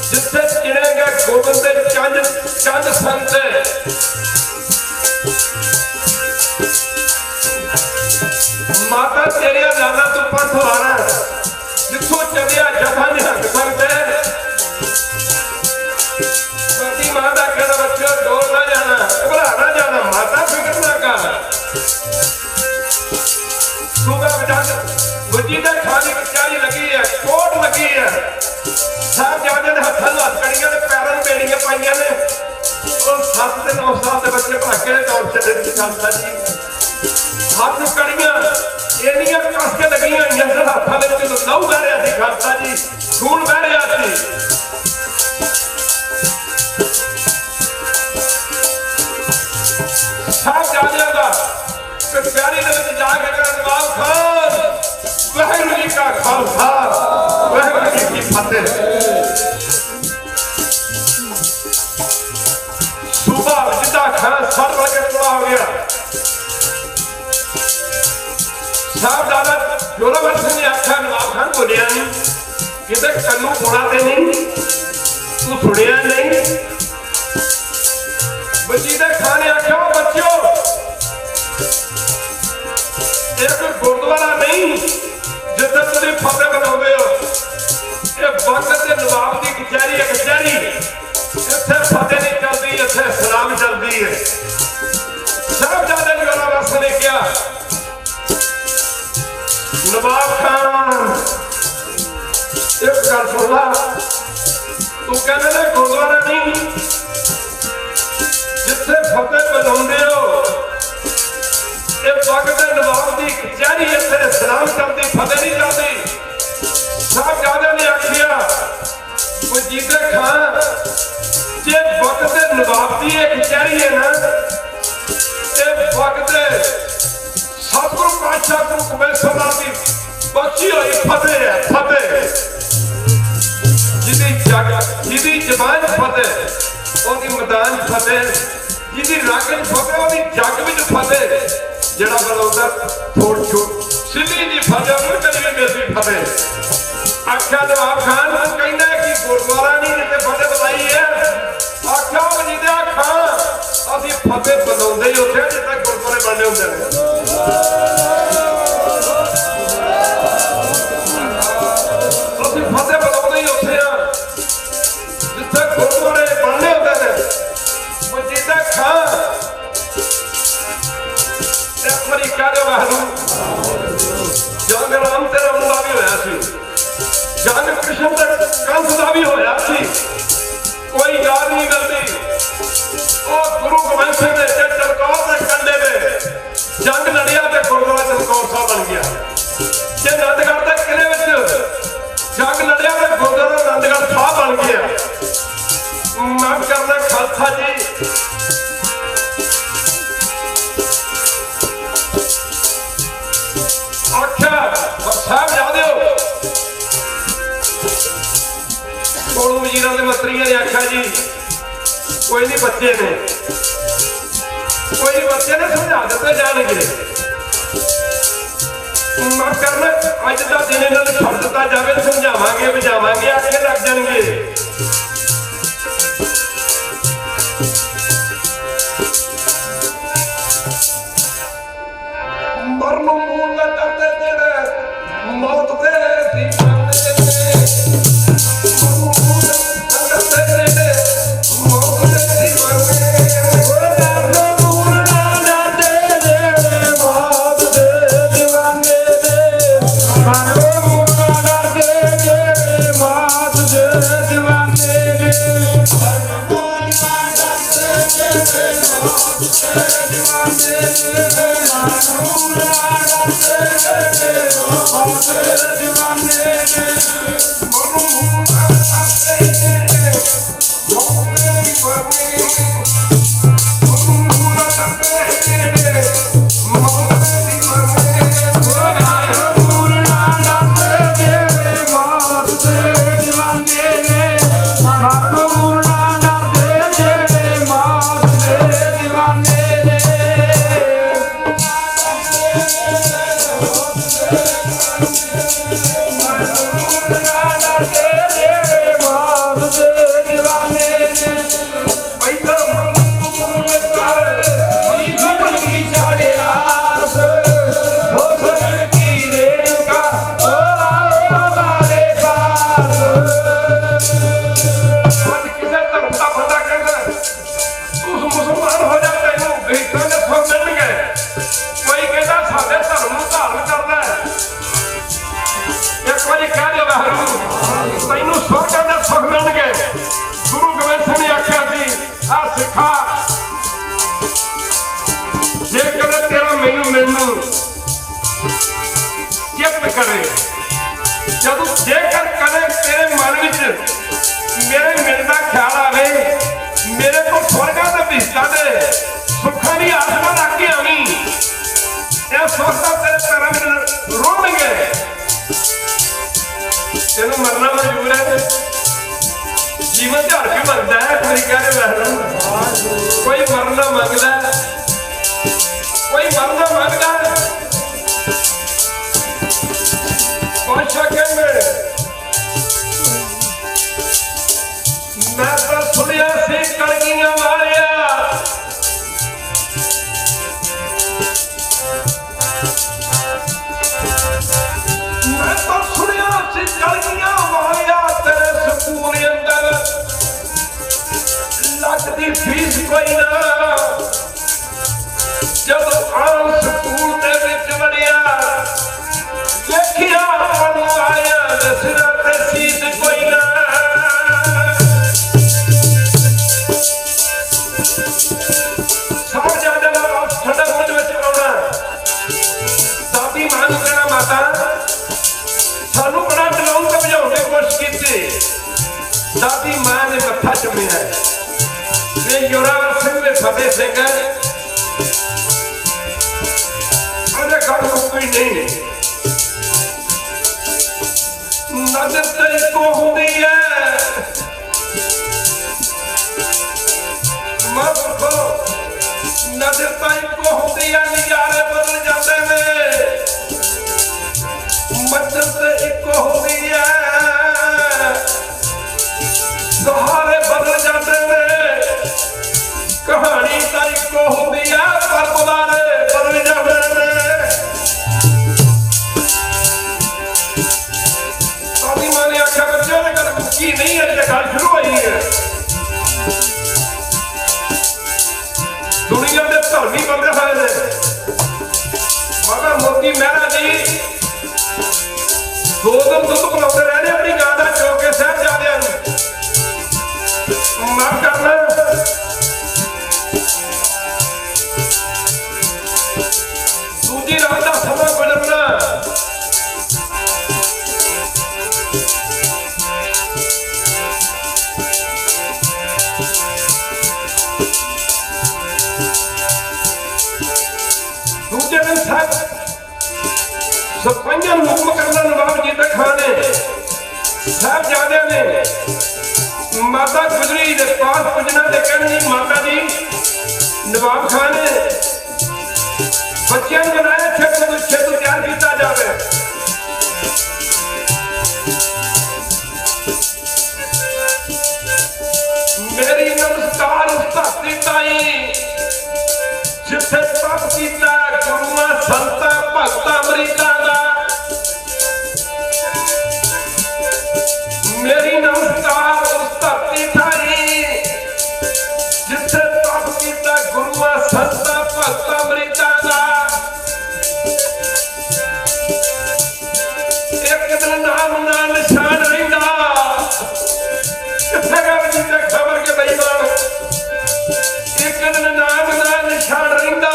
जिथे गिरे के गोबिंद दे चंद संगते माता तेरिया लाला तू पंथ वारा जिथों चलिया जथा निहंग सकते पति मां का कहना बच्चों डोल ना जाना घबरा ना जाना माता फिक्र ना कर सुबह बजा वजीदा खाली कचारी लगी है कोट लगी है साहब जाने ने हत्थां हथ कड़ियां ने पैरां में बेड़ियां पाइयां ने और 7 से 9 साल के बच्चे भागे ने दौड़ चले खालसा जी हाथ कड़ियां एनियां कस के लगियां हुई हाथों में लहू बह रहा सी खालसा जी खून बह रहा सी साहबजादियां दा प्यारी दे विच जाके नवाब खान वाहिगुरू जी का खालसा वाहिगुरू जी की फतेह सुबह जिदा खान सर बढ़ के खड़ा हो गया साहबजादा जोरावर सिंह ने आख्या नवाब खान बोलिया नहीं किते कन्नू थोड़ा ते नहीं तू सुनिया नहीं ਇਹ ਕੋਈ ਗੁਰਦੁਆਰਾ ਨਹੀਂ ਜਿੱਥੇ ਤੁਸੀਂ ਫਤਿਹ ਬਣਾਉਂਦੇ ਹੋ। ਇਹ ਵਕਤ ਦੇ ਨਵਾਬ ਦੀ ਕਚਹਿਰੀ ਹੈ, ਕਚਹਿਰੀ। ਇੱਥੇ ਫਤਿਹ ਨਹੀਂ ਚੱਲਦੀ, ਇੱਥੇ ਸਲਾਮ ਚੱਲਦੀ ਹੈ। ਸਾਹਿਬਜ਼ਾਦੇ ਜੋਰਾਵਰ ਨੇ ਕਿਹਾ, ਨਵਾਬ ਖਾਨ ਇੱਕ ਗੱਲ ਸੁਣ ਲਾ, ਤੂੰ ਕਹਿੰਦੇ ਨੇ ਗੁਰਦੁਆਰਾ ਨਹੀਂ ਜਿੱਥੇ ਫਤਿਹ ਬਣਾਉਂਦੇ ਹੋ, ਇਹ ਵਕਤ ਦੇ ਨਵਾਬ ਦੀ ਕਚਹਿਰੀ, ਇੱਥੇ ਸਲਾਮ ਚੱਲਦੀ, ਫਤਿਹ ਨਹੀਂ ਚੱਲਦੀ। ਸਾਹਿਬਜ਼ਾਦਿਆਂ ਨੇ ਆਖਿਆ, ਵਜੀਦੇ ਖਾਨ ਜੇ ਵਕਤ ਦੇ ਨਵਾਬ ਦੀ ਇਹ ਕਚਹਿਰੀ ਹੈ ਨਾ, ਇਹ ਵਕਤ ਦੇ ਸਤਿਗੁਰੂ ਪਾਤਸ਼ਾਹ ਗੁਰੂ ਗੋਬਿੰਦ ਸਿੰਘ ਦੀ ਬਖਸ਼ੀ ਹੋਈ ਫਤਿਹ ਹੈ। ਫਤਿਹ ਜਿਹਦੀ ਜ਼ਬਾਨ ਫਤਿਹ, ਉਹਦੀ ਮੈਦਾਨ ਫਤਿਹ, ਜਿਹਦੀ ਰਗ ਫਤਿਹ, ਉਹਦੀ ਜੱਗ ਵਿੱਚ ਫਤਿਹ। ਜਿਹੜਾ ਬਲਾਉਂਦਾ ਥੋੜ ਛੋੜ ਸਿੱਧੀ ਦੀ ਫਤਿਹ, ਉਹਨੂੰ ਕਦੀ ਵੀ ਮਿਲਦੀ ਫਤਿਹ। ਆਖਿਆ ਨਵਾਬ ਖਾਨ ਨੂੰ ਕਹਿੰਦਾ ਕਿ ਗੁਰਦੁਆਰਾ ਨਹੀਂ ਜਿੱਥੇ ਫਤਿਹ ਬੁਲਾਈ ਹੈ। ਆਖਿਆ ਵਜੀਦਾ ਖਾਨ ਅਸੀਂ ਫਤਿਹ ਬਣਾਉਂਦੇ ਹੀ ਉੱਥੇ ਜਿੱਥੇ ਗੁਰਦੁਆਰੇ ਬਣਨੇ ਹੁੰਦੇ ਨੇ। ਅਸੀਂ ਫਤਿਹ ਬਣਾਉਂਦੇ ਹੀ ਉੱਥੇ ਆ ਜਿੱਥੇ ਗੁਰਦੁਆਰੇ ਬਣਨੇ ਹੁੰਦੇ ਨੇ। ਵਜੀਦਾ ਖਾਨ ਇੱਕ ਵਾਰੀ ਕਹਿ ਵਾਹਿਗੁਰੂ, ਜੰਗ ਰਾਮ ਤੇ ਰਾਮ ਦਾ ਵੀ ਹੋਇਆ ਸੀ, ਜੰਗ ਕ੍ਰਿਸ਼ਨ ਤੇ ਕੰਸ ਦਾ ਵੀ ਹੋਇਆ ਸੀ, ਕੋਈ ਯਾਦ ਨਹੀਂ ਮਿਲਦੀ। ਉਹ ਗੁਰੂ ਗੋਬਿੰਦ ਸਿੰਘ ਨੇ ਚਮਕੌਰ ਦੇ ਕੰਢੇ ਤੇ ਜੰਗ ਲੜਿਆ ਤੇ ਗੁਰਦੁਆਰਾ ਚਮਕੌਰ ਸਾਹਿਬ ਬਣ ਗਿਆ। ਜੇ ਆਨੰਦਗੜ੍ਹ ਦੇ ਕਿਲੇ ਵਿੱਚ ਜੰਗ ਲੜਿਆ ਤੇ ਗੁਰਦੁਆਰਾ ਆਨੰਦਗੜ੍ਹ ਸਾਹਿਬ ਬਣ ਗਿਆ। ਮਾਫ ਕਰਨਾ ਖਾਲਸਾ ਜੀ, ਆਖਿਆ ਸਾਹਿਬਜ਼ਾਦਿਓ, ਕੋਲੋਂ ਵਜ਼ੀਰਾਂ ਦੇ ਮੰਤਰੀਆਂ ਨੇ ਆਖਿਆ ਜੀ ਕੋਈ ਨਹੀਂ, ਬੱਚੇ ਨੇ, ਕੋਈ ਨਹੀਂ, ਬੱਚੇ ਨੇ, ਸਮਝਾ ਦਿੱਤੇ ਜਾਣਗੇ। ਮਾਫ ਕਰਨਾ, ਅੱਜ ਦਾ ਦਿਨ ਇਹਨਾਂ ਨੂੰ ਛੱਡ ਦਿੱਤਾ ਜਾਵੇ, ਸਮਝਾਵਾਂਗੇ ਬੁਝਾਵਾਂਗੇ, ਆਖੇ ਲੱਗ ਜਾਣਗੇ। ਮਰਨ ਨੂੰ ਮੂਲ ਨਾ ਕਰਦੇ ਜਿਹੜੇ ਮੌਤ ਦੇ ਦੀਵਾਨੇ ਨੇ, ਤੈਨੂੰ ਸਵਰਗਾਂ ਦੇ ਸੁਖ ਮਿਲਣਗੇ। ਗੁਰੂ ਗੋਬਿੰਦ ਸਿੰਘ ਨੇ ਆਖਿਆ ਸੀ, ਆ ਸਿੱਖਾ, ਜੇਕਰ ਤੇਰਾ ਮੈਨੂੰ ਚਿੱਤ ਕਰੇ, ਜਦੋਂ ਜੇਕਰ ਕਦੇ ਤੇਰੇ ਮਨ ਵਿੱਚ ਮੇਰੇ ਮਿਲਣ ਦਾ ਖਿਆਲ ਆਵੇ, ਮੇਰੇ ਕੋਲ ਸਵਰਗਾਂ ਦੇ ਭੀਸ਼ਾਂ ਦੇ ਸੁੱਖਾਂ ਦੀ ਆਤਮਾ ਰੱਖ ਕੇ ਆਵੀਂ। ਇਹ ਸੋਚਦਾ ਤੇਰੇ ਪੈਰਾਂ ਵਿੱਚ ਰੋਣਗੇ। ਤੈਨੂੰ ਮਰਨਾ ਮਨਜ਼ੂਰ ਹੈ, ਜੀਵਨ ਝਾੜ ਕੇ ਮਰਦਾ ਹੈ। ਕੋਈ ਕਹਿੰਦੇ ਵਹਿਣਾ, ਕੋਈ ਮਰਨਾ ਮੰਗਦਾ, ਕੋਈ ਮਰਨਾ ਮੰਗਦਾ। ਪਾਤਸ਼ਾਹ ਕਹਿੰਦੇ, ਮੈਂ ਤਾਂ ਸੁਣਿਆ ਸੀ ਕਲਗੀਆਂ ਵਾਲਿਆ, ये जोरावर सिंह ने फतेह सिंह है अरे गढ़ कोई नहीं नजर तेको होती है मत को नजर तेको होती है नजारे बदल जाते हैं मजर तेको होती है सहारे बदल जाते हैं कहानी तेको होती है पर बुलारे बदल जाते हैं की नहीं है गल शुरू हुई है दुनिया के धर्मी बंदे हुए ने बाबा मोती मेहरा जी 2 दिन दुध पिलाते रहने अपनी गां का चौके साहबजादियां माफ करना दूजी रात का समा गुजरना सफाइयां हुक्म करना नवाब जीता खान ने साहबजादे ने माता गुजरी के पास पुजना ते कहने माता जी नवाब खान ने बच्चों बनाया छेतु तैयार किया जाए मेरी नमस्कार उस धरती ताई जिथे तप किया गुरुआ संता भगता मरीदा मेरी नमस्कार उस धरती थाई जिथे तप किया गुरुआ संता भगता मरीदा एक दिन नाम ना निशान रहिंदा किथे गल जिते खबर के बेईमान एक दिन नाम ना निशान रहिंदा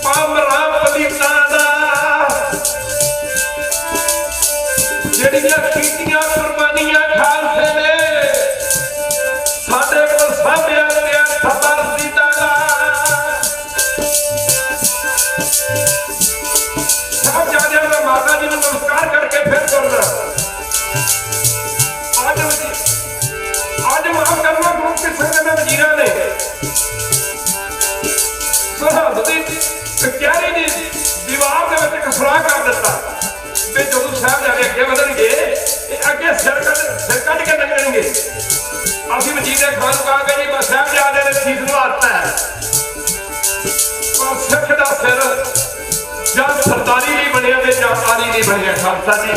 पामरा पलीता दा जड़ियां कीतियां कुर्बानियां खालसे ने साडे कोल सामया ते खबर सीता दा साहबजादियां दा माता जी नूं नमस्कार करके फिर करना आज माफ करना गुरु के संग में वजीरा ने सरहद दी कचहरी दी दीवार दे विच एक सुराख कर दिता वे जदों साहबजादे अगे वधणगे अगे सिर कट के लंघणगे असीं वजीरे खान नूं कहांगे जी मैं साहबजादे ने सीस लवाता है पर सिख दा सिर जब सरदारी नहीं बनिया ते जाकारी नहीं बनिया खालसा जी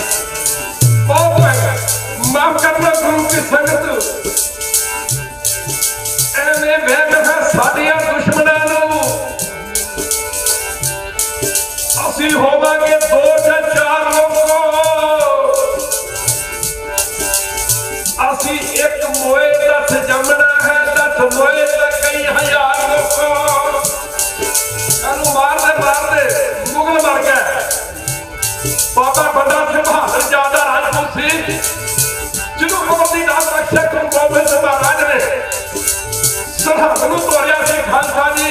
बहुत माफ करना गुरु की संगत एवें वहम है साडियां दुश्मनां नूं असीं होवांगे 2 या 4 लोगों असीं एक मोए दस जमना है 10 मोए तक कई हजार लोगों एनू मार दे मुगल मर गए बाबा बंदा सिंह बहादुर ज्यादा राजपूत सी जिन्हों खबर की दात बख्शे गुरु गोबिंद सिंह महाराज ने सरहद नूं तोड़िया सी खालसा जी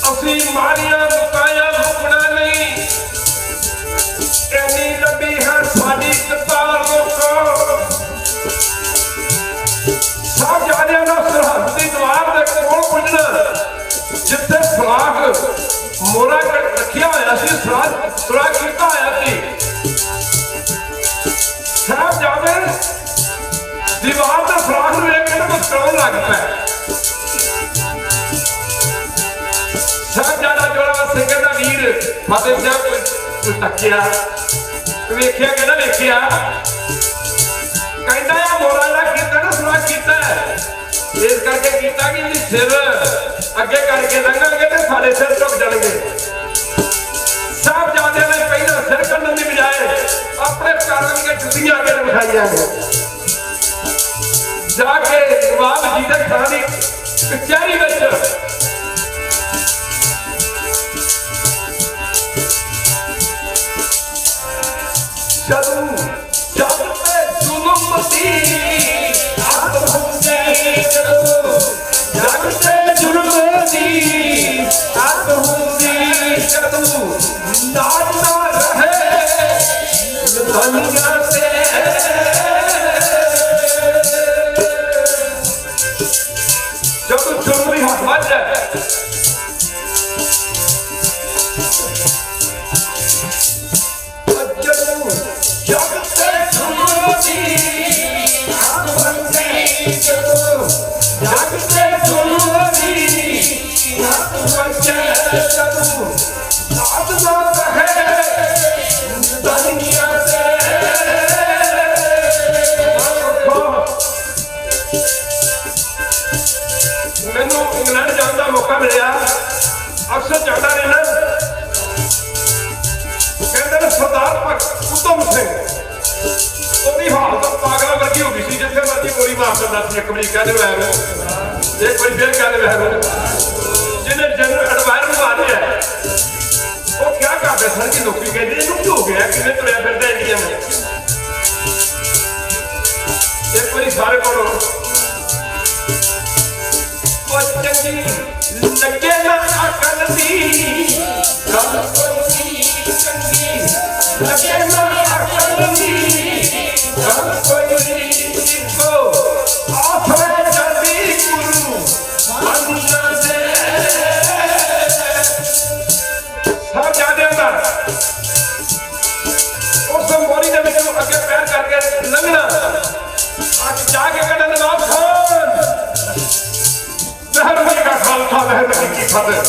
असीं मारिया मुकाया मुकना नहीं इन्नी लंबी है साडी कतार लोगों साहबजादियां दा सरहद दी दीवार दे कोल पुजना जिथे सुराख मोरा रखिया होया सी सुराख कीता होया सी साहबजादे दीवार के सुराख नूं वेख के मुस्कुराउण लग पे साहबजादा जोरावर सिंह दा वीर फतेह सिंह कोई तकिया वेखिया कहना वेखिया कहंदा आ मोरा दा कीता ना सुराख कीता इस करके कीता कि जी सिर अगे करके लंघणगे ते साडे सिर झुक जाणगे साहबजादे ने पहला सिर कढण दी बजाए अपने पैरां दी जुत्तियां अगे बिठाईयां जाके नवाब जी दे खान दी कचहरी विच जब पे जुल्म जग से जुल्म दी अत हुंदी जदू नाज ना रहे दुनिया से जब जुल्म भी हाथ बच जाए जग से जुल्म दी अत हुंदी जग से जुल्म दी अत हुंदी जदू नाज ना रहे दुनिया से मैनू इंग्लैंड जाने का मौका मिला अक्सर जाता रहना कहते सरदार उधम सिंह ਉਹਦੀ ਹਾਲਤ ਪਾਗਲਾਂ ਵਰਗੀ ਹੋ ਗਈ ਸੀ ਜਿੱਥੇ ਮਰਜੀ ਗੋਲੀ ਮਾਰ ਦਿੰਦਾ ਸੀ ਇੱਕ ਵਾਰੀ ਕਹਿੰਦੇ ਵੈਰ ਇੱਕ ਵਾਰੀ ਫੇਰ ਕਹਿੰਦੇ ਵੈਰ ਜਿਹਨੇ ਜਨਰਲ ਐਡਵਾਇਰ ਨੂੰ ਮਾਰਿਆ ਉਹ ਕੀ ਕਰਦੇ ਸਨ ਕਿ ਲੋਕੀ ਕਹਿੰਦੇ ਇਹਨੂੰ ਕੀ ਹੋ ਗਿਆ ਕਿਵੇਂ ਤੁਰਿਆ ਫਿਰਦਾ ਇੰਡੀਆ ਵਿੱਚ ਇੱਕ ਵਾਰੀ ਸਾਰੇ ਕੋਲੋਂ ਉਹ ਚੰਗੀ ਲੱਗੇ ਨਾ ਅਕਲ ਦੀ ਗੱਲ ਕੋਈ ਚੰਗੀ ਲੱਗੇ ਨਾ ਅਕਲ ਦੀ ਗੱਲ ਕੋਈ ਇੱਕੋ ਆਫਰੇ ਜਲਦੀ ਗੁਰੂ ਮੰਨਣਾ ਦੇ ਸਭ ਜਾਣਦੇ ਹੁੰਦਾ ਉਸ ਮੋਰੀ ਦੇ ਵਿੱਚੋਂ ਅੱਗੇ ਪੈਰ ਕਰਕੇ ਲੰਘਣਾ ਅੱਜ ਜਾ ਕੇ ਕਹਿੰਦਾ ਨਵਾਬ ਖਾਨ ਮਹਿਰਬਾਨੀ ਦਾ ਖਾਲਸਾ ਮਹਿਰਬਾਨੀ ਕੀ ਫਤਿਹ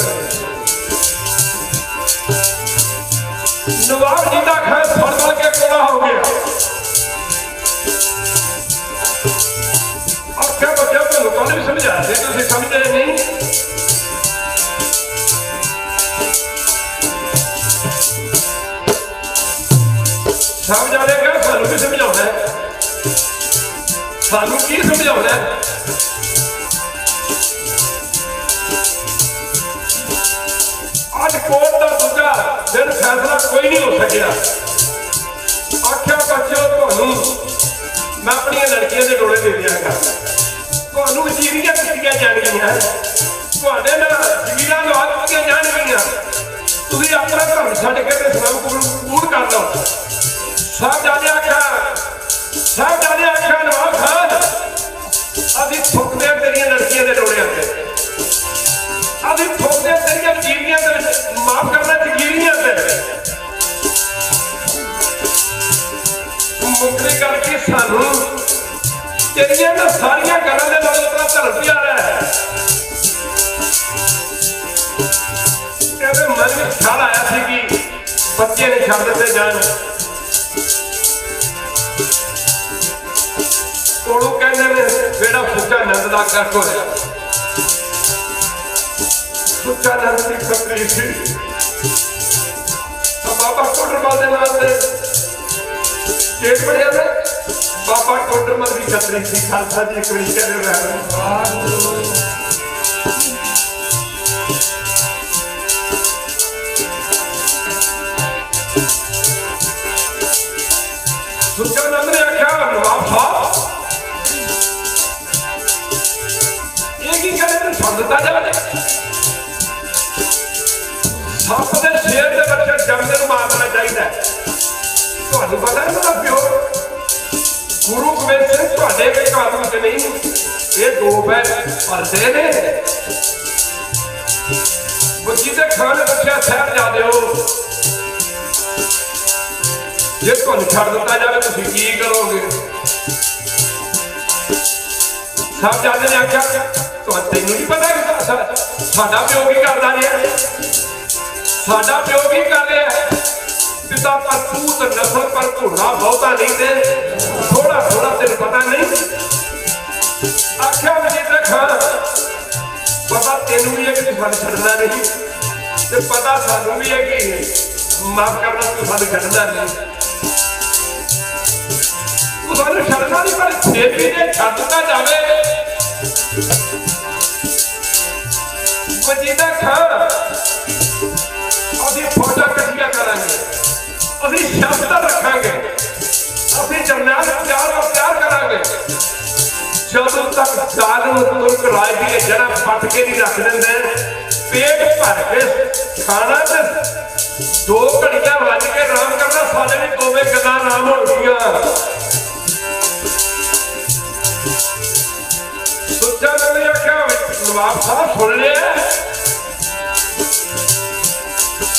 नवाब जी का खैर फड़ के कोड़ा हो गया अब क्या बच्चा तो लोगों ने भी समझा थे तो समझते नहीं सब जाने का सानू की समझाना है सानू की समझाना है आज कोर्ट का दूजा दिन फैसला कोई नहीं हो सकिया आख्या बच्चों थानू मैं अपन लड़कियों के डोले दे दियागा थानू वजीरियां दित्तियां जाणगियां तुहाडे नाल जमीरां लवा दित्तियां जाणगियां तुसीं अपना धर्म छड्ड के ते इस्लाम कबूल कर लो साहबजादे आख्या नवाब खान असीं थुकदे तेरियां लड़कियों के डोलियां ते अभी ठोकदे तेरियां वजीरियां ते माफ करना जगीरियां ते मुकरी गल कि सानू तेरियां ना सारियां गल्लां दे नाल अपना धर्म प्यारा है कहते मन में ख्याल आया सी कि बच्चे ने छड्ड दित्ते जान कोड़ू कहंदे ने बेड़ा सुच्चा नंद दा गर्क होया सुच्चा नंद की खतरी थी तो बाबा कोटरमल के नाम से केस बढ़िया था बाबा कोटरमल की खतरी थी खालसा जी कोई कहने रहा सुच्चा नंद ने आख्या नवाब साहब एक ही कहने छड़ दिता जाए सप के शेर के बच्चे जमदे मारना चाहिए तुहानू पता है ना प्यो गुरु गोबिंद सिंह तुहाडे के घर में नहीं ये दो पैर भरते ने वजीदे खान ने बच्चा साहबजादे हो जे तुहानू छड़ दिता जाए तुसीं की करोगे साहबजादे ने आख्या तैनू नहीं पता कि साडा प्यो की करदा रहा साडा प्यो की कर रहा है पिता पर पूत नस्ल पर घोड़ा बहुता नहीं दे थोड़ा थोड़ा तेन पता नहीं आख्या वजीर खान पता तेन भी है कि तू सानू छड्डना नहीं ते पता सानू भी है कि माफ करना तू सानू छड्डना नहीं तू सानू छड्डना नहीं पर फिर भी जे छड्ड दित्ता जावे वजीर खान अभी फौजा कट्ठियां करांगे अभी शस्त्र रखांगे अभी जरनैल तैयार करांगे ਜਦੋਂ ਤੱਕ ਜ਼ਾਲਮ ਤੁਰਕ ਰਾਜ ਦੀ ਜੜਾ ਪੱਟ ਕੇ ਨਹੀਂ ਰੱਖ ਦਿੰਦੇ, पेट भर के खाना ते 2 घड़ियां वज के आराम करना, सारे भी दोवें गल्लां आराम हो गईयां। सुच्चा ने आख्या नवाब साहब सुन लिया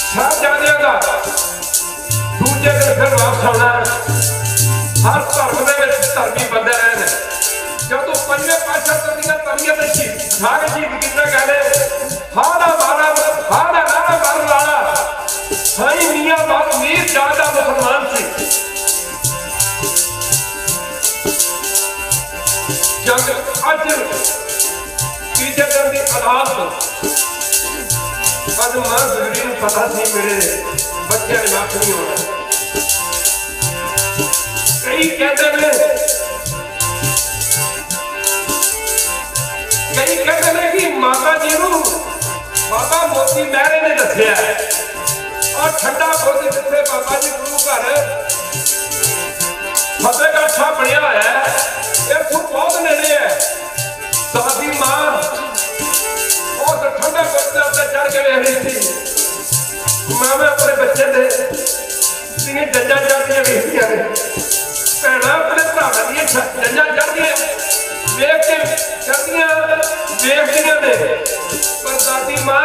साहबजादियां दा, दूजे दिन फिर वापस आना। हर धर्म दे विच धर्मी बंदे रहे ने। जदों पंजे पातशाह तलियां तलियां ते शहीद शहीद कितना कहले हाड़ा मारा हाड़ा नारा मार लाला साईं मियां बाप मीर जादा मुसलमान सी। जब अज तीजे दिन की अदालत अज मां गुजरी नूं पता सी मेरे बच्चे ने नाख नहीं होना। कई कहते हैं कि माता जी नूं बाबा मोती महरे ने दसिया और ठंडा बुर्ज जिथे बाबा जी गुरु घर फतेहगढ़ साहब बनया होया है, इथों बहुत नेड़े है। दादी मां उस ठंडे बुर्ज के उत्ते चढ़ के वेख रही थी। मैं अपने बच्चे दे तीन जंजां चढ़दियां वेखदियां ने, भैणां अपने भरावां दीयां जंजां चढ़दियां वेख के चढ़दियां वेखदियां ने, पर दादी मां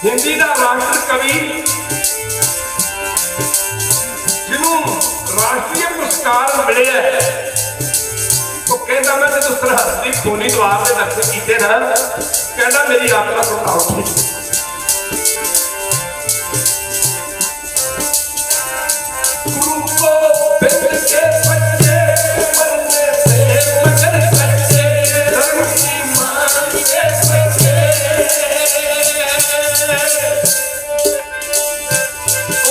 हिंदी का राष्ट्र कवि जिन्हों राष्ट्रीय पुरस्कार मिले है तो कहना मैं जो सरहद की खूनी द्वार के दर्शन किए ना कहना मेरी आत्मा को आओ गुरु गोबिंद के बच्चे मरने से मगर बच्चे धर्म की मान के बच्चे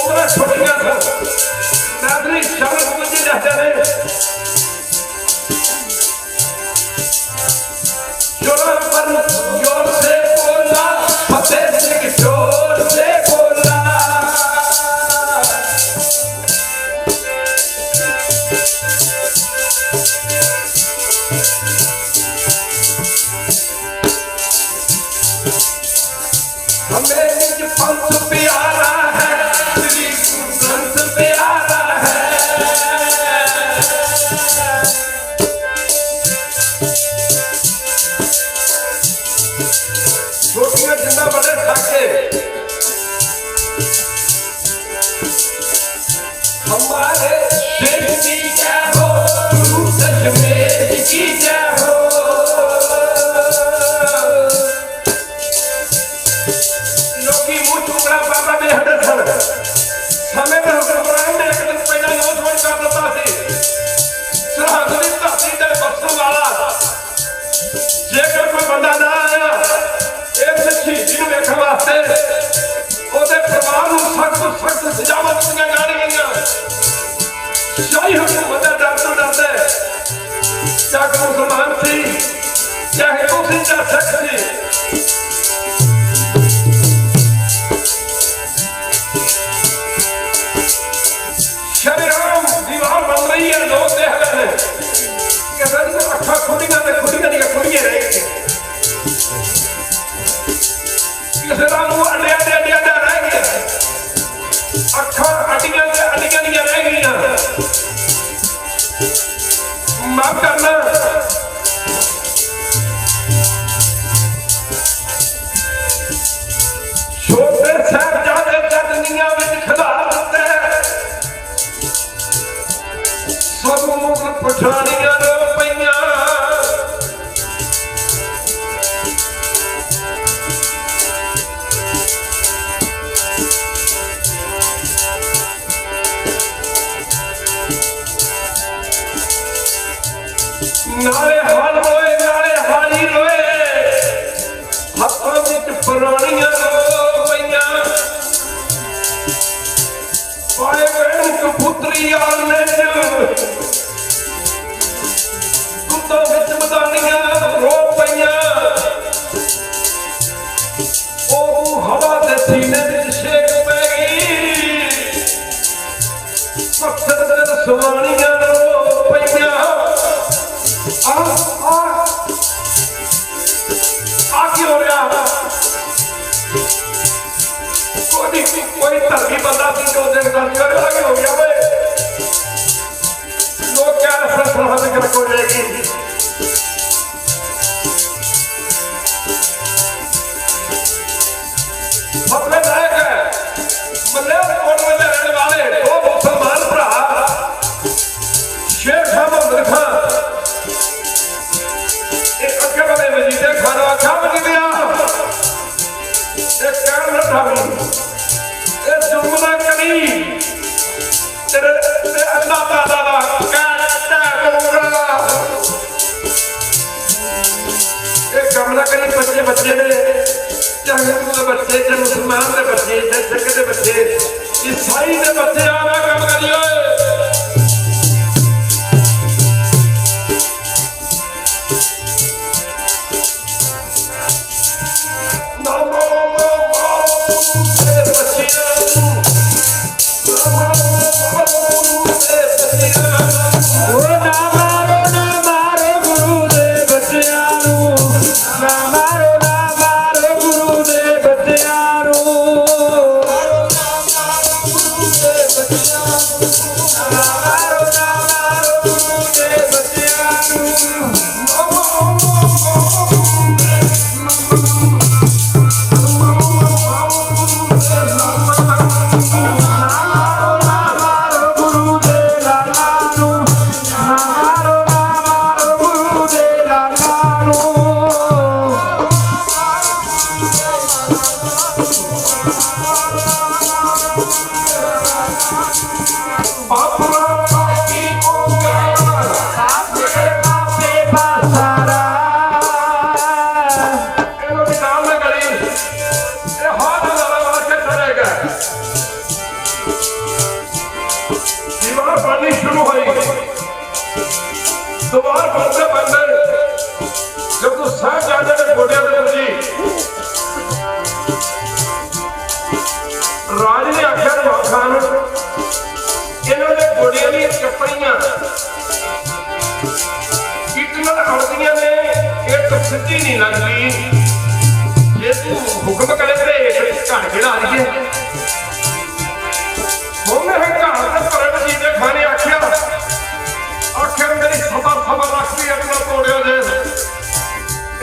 उम्र छोटियां था नागरिक शब्द मुझे जाते रहे जोर पर जोर से बोला फतेह सिंह जोर से बोला हमें निज पंथ प्यारा है श्री गुरु ग्रंथ प्यारा है छोटियां जिंदा बड़े ठाके हमारे देश की जय हो गुरु दशमेश की जय हो लोगी मुंह चुकड़ा बाबा बेहद सन समय में हुक्मरान ने एक दिन पहला नौजवान का बता सी सरहद की धरती ते बसने वाला जेकर कोई बंदा ना आया एक शहीदी ਨੂੰ ਵੇਖਣ ਵਾਸਤੇ ਉਹਦੇ ਪਰਿਵਾਰ ਨੂੰ ਸਖਤ ਸਜ਼ਾਵਾਂ ਦਿੱਤੀਆਂ ਜਾ ਰਹੀਆਂ ਸ਼ਾਹੀ ਹਕੂਮਤ ਦਾ ਡਰ ਤੋਂ ਡਰਦਾ ਚਾਹੇ ਮੁਸਲਮਾਨ ਸੀ ਚਾਹੇ ਤੁਸੀਂ ਜਾਂ ਸਿੱਖ ਸੀ शरीराम दीवार बन रही है लोग देख रहे हैं कि सर अखा खुदियां ते खुदियां दी खुदियां रह गई किसी का मुंह अड्डे रह गया अखा अड्डियां दी रह गई माफ करना छोटे साहबजादे जदनियां विच खिलार दिते सब मुख पछाणियां रो पईयां नाले हाल रोए नाले हाली रोए हत्थों विच पुराणियां रो पईयां पाए बहन कबूतरी आलने दुद्धों विच मदानियां रो पईयां ओ हवा दे सीने विच शेक पै गई पत्थर दे सुवाणियां रो पईयां क्यों हो रहा कोई धर्मी बंदा थी जो दिन आगे हो गया भाई लोग क्या सरहद हो जाएगी अपने लायक है मलेरकोट में रहने वाले दो मुसलमान भरा शेख अहमद खान एक अक्के वाले मजीदे खाना अच्छा बन गया एक कार न था एक जुर्मना करी तेरे अल्लाह ताला कहता होगा एक कमला करी बच्चे ने चाहे हिंदू के बच्चे चाहे मुसलमान के बच्चे चाहे सिख के बच्चे ईसाई के बच्चे आना काम करियो चंगी नहीं लगती जे तू हुक्म करे तो एक घर गिरा दिए हमने घर के पर चीजे खाने आख्या आखिर मेरी खबर खबर रखती अपना तोड़िया जे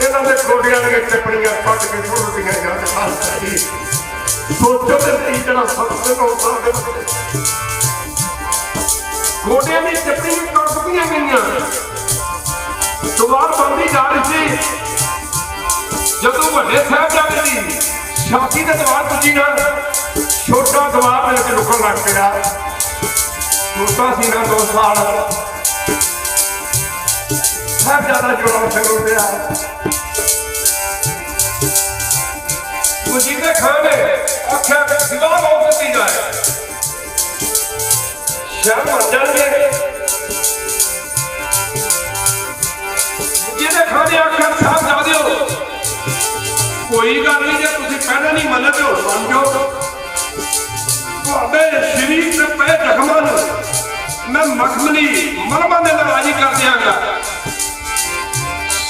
इन्हों के गोडिया दी चपड़ियां पट के सुटदियां जान खाली सोचो ते टीचर सबसे होता गोडिया की चपड़ियां कटदियां गई दीवार बनती जा रही थी जदों बड़े साहबजादे की छाती के दीवार पुजी ना छोटा दीवार में रुकन लग गया छोटा सी ना 2 साल साहबजादा जोड़ा सिंह उठिया वजीरे खान ने आख्या दीवार बहुत दी जाए शहर बन जाएंगे खाने आखिर साहबजादे कोई गल नहीं जो तुम पहले नहीं मनते हो बन जाओ शरीर से पे जख्मां मैं मखमली मलबा ने राजी कर दियांगा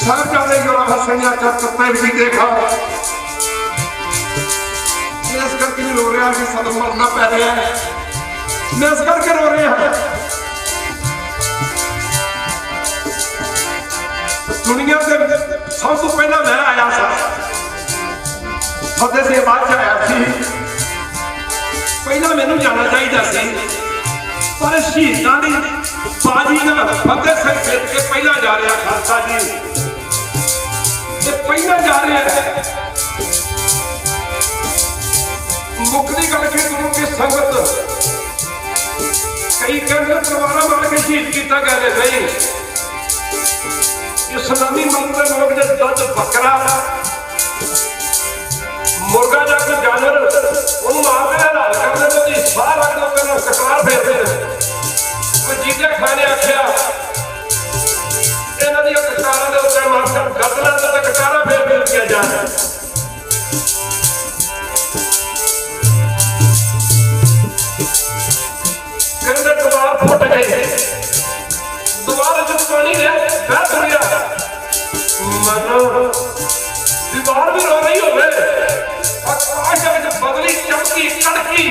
साहबजादे जो हसैया का कत्ते भी देखा मैं इस करके रो रहा कि सानू मरना पै रहा है मैं इस करके रो रहा है दुनिया से सब तो पहला मैं आया था फतेह से बाद आया थी पहला मैनू जाना चाहिए सी पर शहीदां दी बाजी ना फतेह सिंह जित के पहला जा रहा खालसा जी पहला जा रहा है मुकदी गल के गुरु की संगत कई कहते तलवारां मार के शहीद किया गया नहीं इस्लामी मुल्क के लोग जो दुध बकरा मुर्गा या कोई जानवर उन्होंने मारते हलाल करते तो साह रख दो कहना कटार फेरते कोई चीजें खाने आख्या इन्हों दी कटारा के उत्ते मास्टर गर्दना से कटारा फेर फेर किया जा रहा कहते दीवार फुट गई दीवार जो पानी बह तुरिया दीवार भी रो रही हो आकाश बदली चमकी कड़की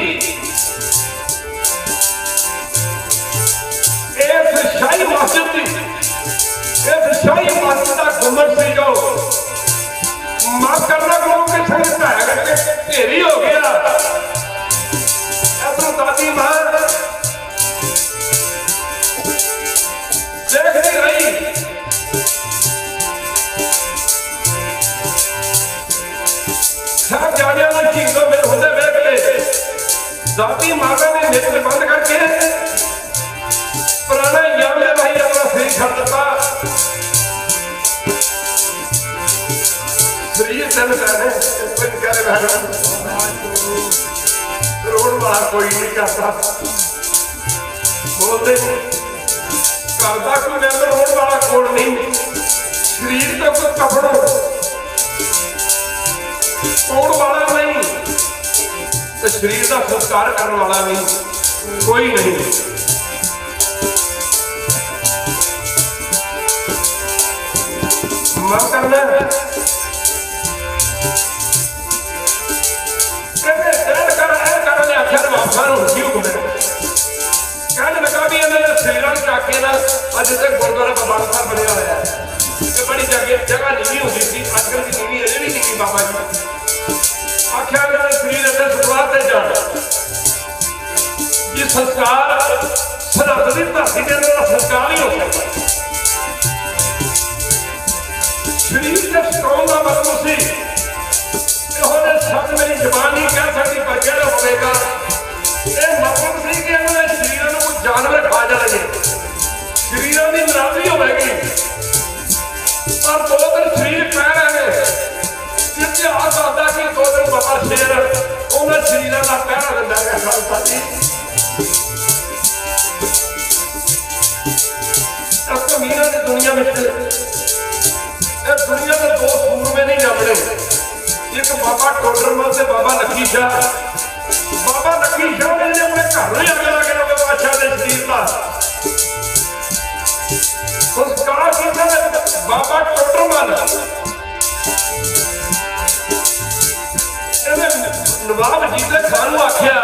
इस शाही मस्जिद की इस शाही मस्जिद का गुंबद से जो माफ करना लोगों के संग ढेरी हो गया अपनी दादी मां देख नहीं रही साहबजादियां ने शहीदों में होंदे वेख के दादी माता ने नेत्र बंद करके पुराना याम में भाई अपना शरीर छड़ दिता शरीर चल रहे रोड वाला कोई नहीं करता बोलते करता कोई मैंबर रोड वाला कोड नहीं शरीर तो कोई कपड़ो तोड़ वाला नहीं तो शरीर का संस्कार करने वाला नहीं कोई नहीं मत करना आखिर बाबा की हुक्म कहने लगा भी इन्होंने शरीर चाके ना अज तक गुरुद्वारा बाबा साहब बनया होया है बड़ी जगह नीवी होती थी अजकल की नीवी अजे भी नीवी बाबा जी आख्या मेरा शरीर अगर शुरुआत से जाना ये संस्कार सरहद की धरती के अंदर संस्कार ही हो सकता शरीर से स्ट्रॉन्ग का मतलब सी सच मेरी जबान नहीं कह सकती पर कहना होगा यह मतलब सी कि इन्होंने शरीर को कुछ जानवर खा जाएंगे शरीर की नाराजगी होगी पर 2 दिन शरीर पै रहे इतिहास आता कि 2 दिन बाबा शेर उन्होंने शरीर का पहरा दिता है खालसा जी मीरा की दुनिया में दुनिया में 2 सूरमे नहीं जमने एक बाबा टोडरमल से बाबा लखी शाह ने अपने घर में अगला के लोग बादशाह ने शरीर का संस्कार किया बाबा टोडरमल नवाब वजीर खान को आख्या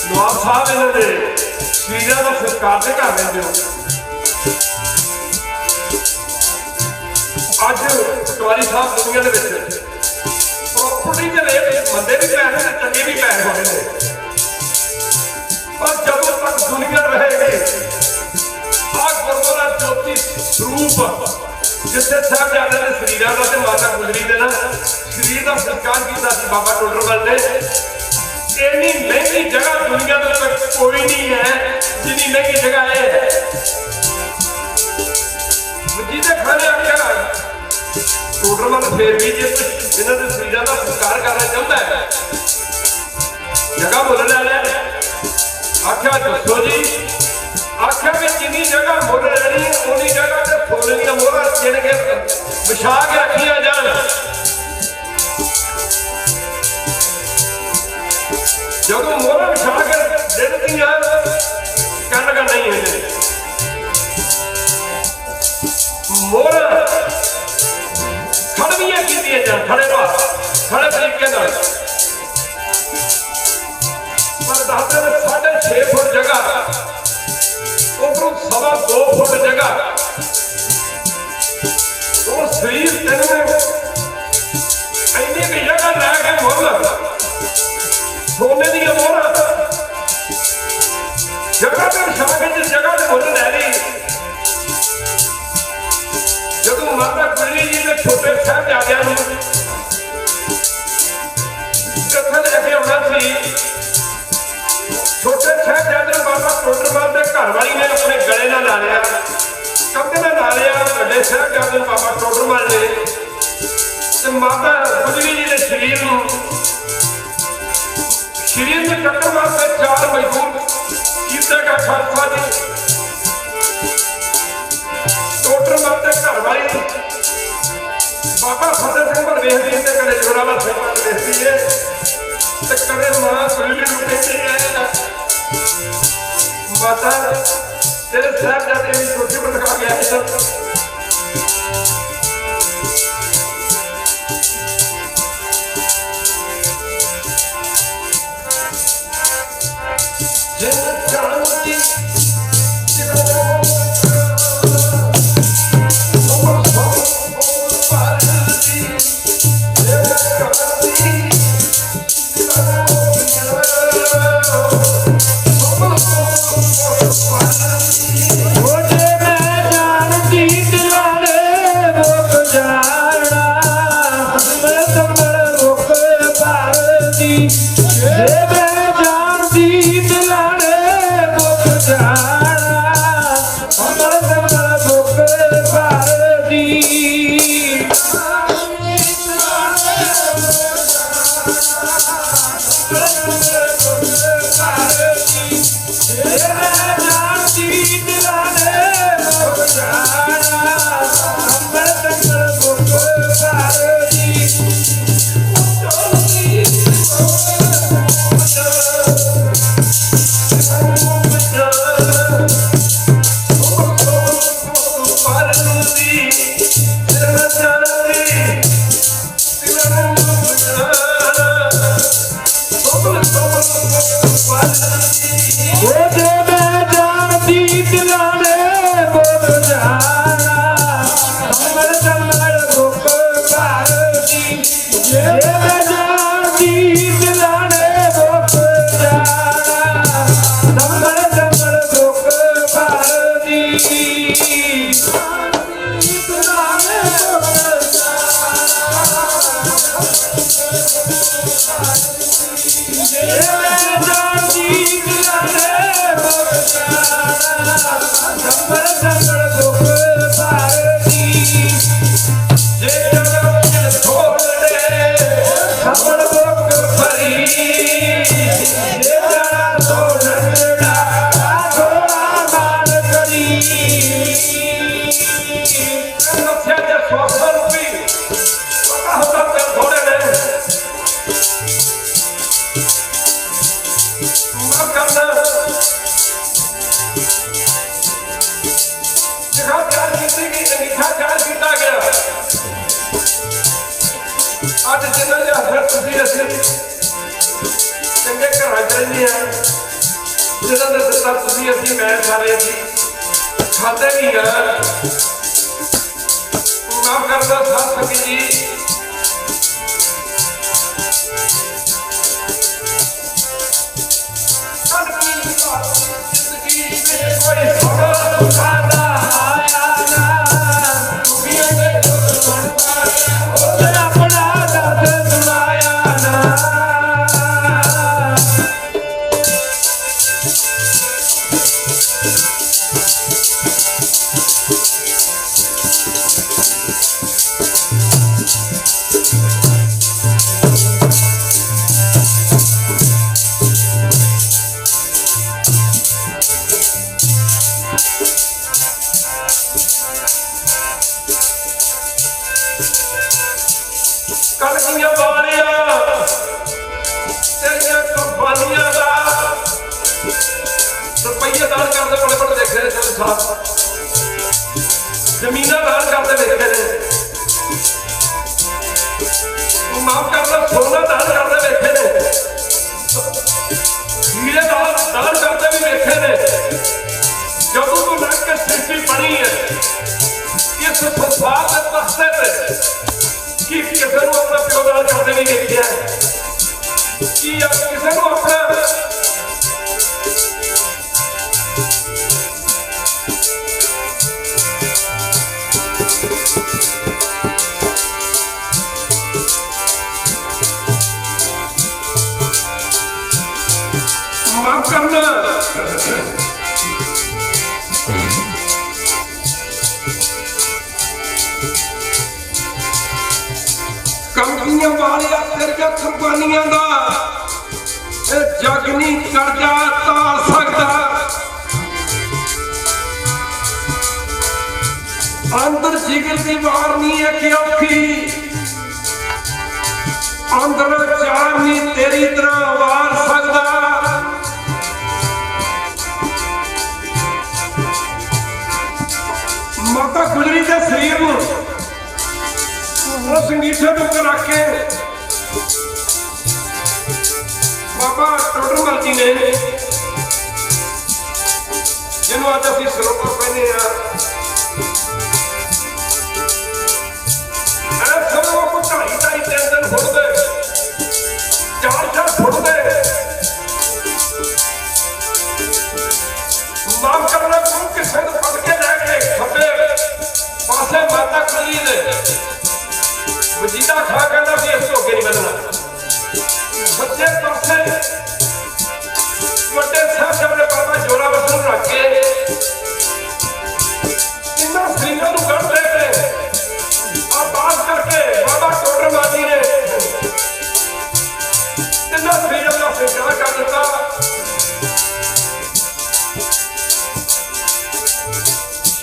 नवाब साहब इन्होंने शरीर का संस्कार से कर लेंगे हो अज पटवारी साहब दुनिया के प्रॉपर्टी के रेट मंदे भी पै रहे चंगे भी पै रहे हैं पर जब तक दुनिया रहेगी आ गुरुद्वारा ज्योति स्वरूप जिथे साहबजादे ने शरीर का ते माता गुजरी दे ना शरीर का संस्कार किया बाबा टोडरमल ने इन्नी महंगी जगह दुनिया में कोई नहीं है जिन्नी महंगी जगह है वजीर खान ने आख्या टोडरमल फिर भी जो इन्होंने शरीर का संस्कार करना चाहता है जगह मुल ले ले आख्या दसो जी आख्या भी जिनी जगह मुल लेनी उन्नी जगह से फुल दी मोहर चिन के विछा के रखिया जान जब मोहर विछा के देदियां कर नहीं है मोहर खड़वियां की जान खड़े खड़े तरीके पर दादे ने 6.5 फुट जगह उधरों 2.25 फुट जगह और शरीर तेन इन्नी की जगह लैके मुल सोने दी मोहर जगह तो विछा के जिस जगह से मुल लै ली जब माता गुजरी जी ने छोटे साहबजादियां कथा लेके आना सी छोटे साहबजादे बाबा टोडरमल के घर वाली ने अपने गले ना ला लिया कंधे ना ला लिया बड़े साहबजादे बाबा टोडरमल ने माता गुजरी जी ने शरीर में टक्कर मारते 4 मजदूर कितने का खालसा जी टोडरमल के घर वाली बाबा फतेह सिंह पर वेखदी ते कदे जोराला सिंह पर वेखदी है ते कदे मां सुरली नूं कहती है माता तेरे साहबजादे भी छोटे पर लगा गया है जिन जानती Yeah. ਕਿ ਅਸੀਂ ਚੰਗੇ ਘਰਾਂ 'ਚ ਰਹਿੰਦੇ ਹਾਂ ਜਿਹਨਾਂ ਦਾ ਦਿੱਤਾ ਤੁਸੀਂ ਅਸੀਂ ਮੈਂ ਸਾਰੇ ਅਸੀਂ ਖਾਦੇ ਵੀ ਆ ਮਾਫ ਕਰਦਾ ਸਾਧ ਸੰਗਤ ਜੀ ਕਲਗੀਆਂ ਵਾਲਿਆ ਤੇਰੀਆਂ ਕੁਰਬਾਨੀਆਂ ਦਾ ਰੁਪਈਏ ਦਾਨ ਕਰਦੇ ਬੜੇ ਬੜੇ ਦੇਖੇ ਨੇ ਚੰਦ ਸਾਹਿਬ ਜ਼ਮੀਨਾਂ ਦਾਨ ਕਰਦੇ ਵੇਖੇ ਨੇ ਮਾਫ ਕਰਦਾ ਸੋਨਾ ਦਾਨ ਕਰਦੇ ਵੇਖੇ ਨੇ ਹੀਰੇ ਦਾਨ ਕਰਦੇ ਵੀ ਵੇਖੇ ਨੇ ਜਦੋਂ ਤੋਂ ਲੱਗ ਕੇ ਸ੍ਰਿਸ਼ਟੀ ਬਣੀ ਹੈ ਇਸ ਸੰਸਾਰ ਦੇ ਤਖਤੇ ਤੇ ਕਿ ਕਿਸੇ ਨੂੰ ਆਪਣਾ ਪਿਓ ਦਾਨ ਕਰਦੇ ਨਹੀਂ ਵੇਖਿਆ ਕਿ ਕਿਸੇ ਨੂੰ ਆਪਣਾ ਮਾਫ ਕਰਨਾ ਕਲਗੀਆਂ ਵਾਲਿਆ ਤੇਰੀਆਂ ਕੁਰਬਾਨੀਆਂ ਦਾ ਇਹ ਜਗ ਨਹੀਂ ਕਰਜ਼ਾ ਤਾਰ ਸਕਦਾ ਅੰਦਰ ਜਿਗਰ ਦੀ ਵਾਰ ਨਹੀਂ ਹੈ ਕਿ ਔਖੀ ਅੰਦਰ ਚਾਰ ਨਹੀਂ ਤੇਰੀ ਤਰ੍ਹਾਂ ਵਾਰ ਸਕਦਾ ਮਾਤਾ ਗੁਜਰੀ ਦੇ ਸਰੀਰ ਨੂੰ ਉਹ ਸੰਗੀਠੇ ਦੇ ਉੱਤੇ ਰੱਖ ਕੇ ਬਾਬਾ ਟੋਡਰਮਲ ਜੀ ਨੇ ਜਿਹਨੂੰ ਅੱਜ ਅਸੀਂ ਸਰੋਵਰ ਕਹਿੰਦੇ ਆ ਇਹ ਸਰੋਵਰ ਕੋ ਢਾਈ ਤਿੰਨ ਦਿਨ ਫੁੱਟਦੇ 4 ਫੁੱਟਦੇ ਮਾਫ ਕਰਨਾ ਕੋਈ ਕਿਸੇ ਨੂੰ ਪੱਟ ਕੇ ਲੈ ਕੇ ਖੱਬੇ ਪਾਸੇ ਮਾਤਾ ਗੁਜਰੀ ਦੇ ਵਜੀਦਾ ਖਾ ਕਹਿੰਦਾ ਸੀ ਇਸ ਤੋਂ ਅੱਗੇ ਨਹੀਂ ਵਧਣਾ ਸੱਚੇ ਪਾਸੇ ਵੱਡੇ ਸਾਹਿਬ ਦੇ ਬਾਬਾ ਜੋਰਾ ਵਸਨ ਰੱਖ ਕੇ ਇਹਨਾਂ ਸਿੰਘਾਂ ਨੂੰ ਕੱਢ ਦੇ ਕੇ ਆਬਾਦ ਕਰਕੇ ਬਾਬਾ ਟੋਡਰਮਲ ਜੀ ਨੇ ਇਹਨਾਂ ਸਿੰਘਾਂ ਦਾ ਫੈਸਲਾ ਕਰ ਦਿੱਤਾ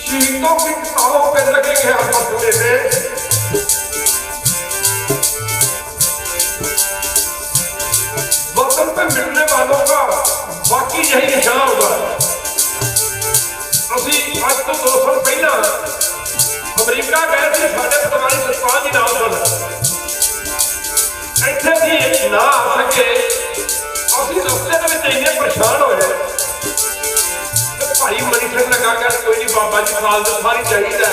शहीदों की किताबों पे लगेंगे आप पूरे से वतन पे मिलने वालों का बाकी यही निशान होगा अभी आज तो 2 साल पहला अमरीका गए थे साढ़े पटवारी सरपंच जी नाल इतने भी ना आ सके अभी रस्ते में इन्ने परेशान होए भाई मनी सिंह लगा कर कोई नहीं बाबा जी फाल तो सारी चाहिए ना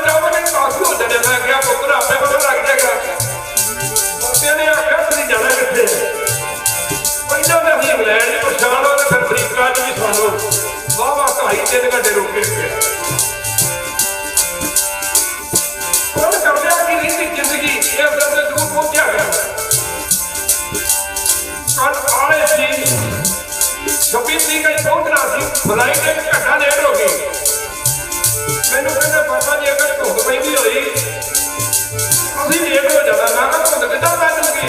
जाओगे काफी हो जाने मैं क्या पुत्र आपे पता लग जाएगा बाबे ने आख्या तुम जाना कितने पहले मैं अभी इंग्लैंड में परेशान हो फिर अमरीका च भी सानू वाह वाह 2.5-3 घंटे रुके कर कि नहीं जिंदगी ये असल में दूर पहुंचा गया कल आए थी 26 तरीक पहुंचना सी फ्लाइट 1 घंटा लेट हो गई मैनू कहते बाबा जी अगर धुंध पैदी हुई अभी लेट हो जाता मैं कहा धुंध कितना पै जाऊगी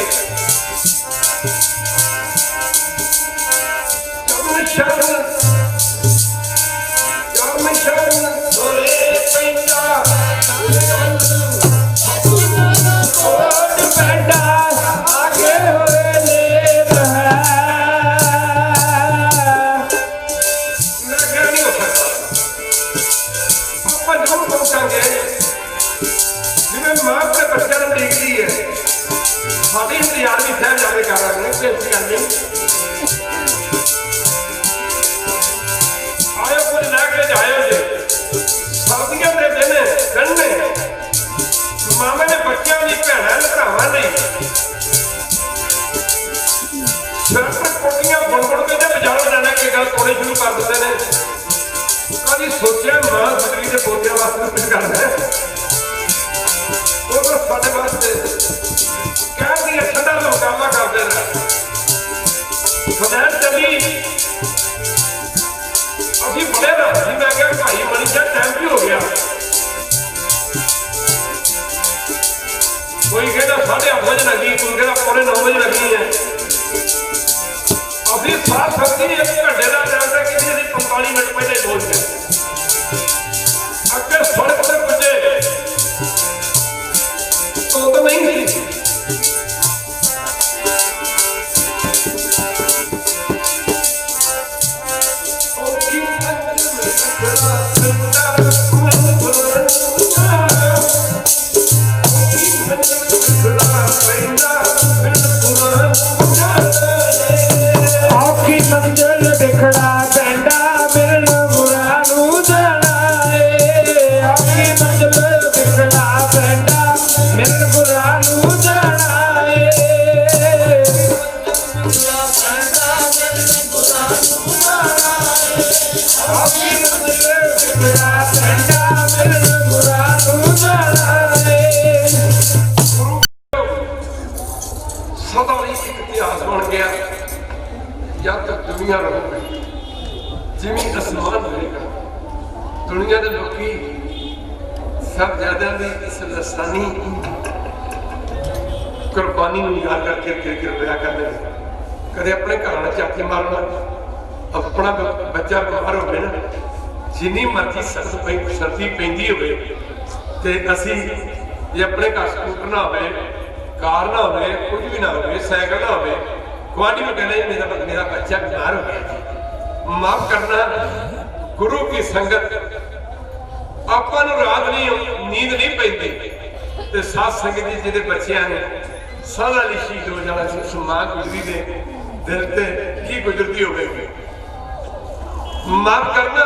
ਜਿਵੇਂ ਮਾਂ ਆਪਣੇ ਬੱਚਿਆਂ ਨੂੰ ਉਡੀਕਦੀ ਹੈ, ਸਾਡੀ ਇੰਤਜ਼ਾਰ ਵੀ ਸਾਹਿਬਜ਼ਾਦੇ ਕਰ ਰਹੇ ਨੇ। ਬੇਨਤੀ ਕਰਨੀ, ਆਇਓ ਕੁਝ ਲੈ ਕੇ ਜਾਇਓ ਜੀ। ਸਰਦੀਆਂ ਦੇ ਦਿਨ ਗੰਢੇ ਮਾਮੇ ਨੇ ਬੱਚਿਆਂ ਦੀ ਭੈਣਾਂ ਭਰਾਵਾਂ ਲਈ ਸਵੈਟਰ ਕੋਟੀਆਂ ਬੁਣ ਕੇ ਤੇ ਬਾਜ਼ਾਰੋਂ ਜਾਣਾ ਕਿ ਗੱਲ ਤੋੜੇ ਸ਼ੁਰੂ ਕਰ ਦਿੰਦੇ ਨੇ। ਕਦੀ ਸੋਚਿਆ ਮਾਂ ਸਕਰੀ ਦੇ ਪੋਤਿਆਂ ਵਾਸਤੇ ਕੁਝ ਕਰਨਾ ਹੈ? ਉਹ ਸਾਡੇ ਵਾਸਤੇ ਕਹਿੰਦੀ ਹੈ ਠੰਡਾ ਮੁਕਾਬਲਾ ਕਰਦੇ ਨੇ। ਖੁਦਾਨ ਚੱਲੀ ਅਸੀਂ ਬੜੇ ਰਾਜੀ। ਮੈਂ ਕਿਹਾ ਭਾਈ ਮਣੀ ਸਾਹਿਬ ਟਾਈਮ ਵੀ ਹੋ ਗਿਆ। ਕੋਈ ਕਹਿੰਦਾ 8:30 ਵਜੇ ਲੱਗੀ, ਕੋਈ ਕਹਿੰਦਾ 9:45 ਵਜੇ ਲੱਗੀ ਹੈ। ਅਸੀਂ ਸਾਥ ਸਕਦੀ 1 ਘੰਟੇ ਦਾ ਟਾਈਮ ਤੇ ਕਿਤੇ ਅਸੀਂ 45 ਮਿੰਟ ਪਹਿਲੇ ਪਹੁੰਚ ਗਏ। ਅੱਗੇ ਸੜਕ ਤੇ ਪੁੱਜੇ तो नहीं थी। मंजिल बिखड़ा पेंडा बिरन बुरा नू जाना है। आखी मंजिल बिखड़ा पेंडा बिरन बुरा नू जाना है। आखी मंजिल बिखड़ा पेंडा बिरन बुरा नू जाना है। सदा ही एक इतिहास बन गया। जब तक दुनिया रहेगी, जमीन आसमान रहेगा, दुनिया के लोग सब ज्यादा भी इस लसानी कुर्बानी याद करके कृपया करने। कदे अपने घर में चाके मारना, अपना बच्चा बीमार हो गया ना, जिनी मर्जी सर्दी पैंदी हो अपने घर स्कूटर ना हो, कार ना हो, कुछ भी ना हो, साइकिल ना हो, गुआढ़ी में कहना मेरा बच्चा बीमार हो गया। माफ करना, गुरु की संगत आपा रात नहीं नींद नहीं पैंती। साथ संगत जिहदे बच्चियां ने सारा लिए शहीद हो जाना, मां गुजरी दे दिल ते की गुजरती होगी। माफ करना,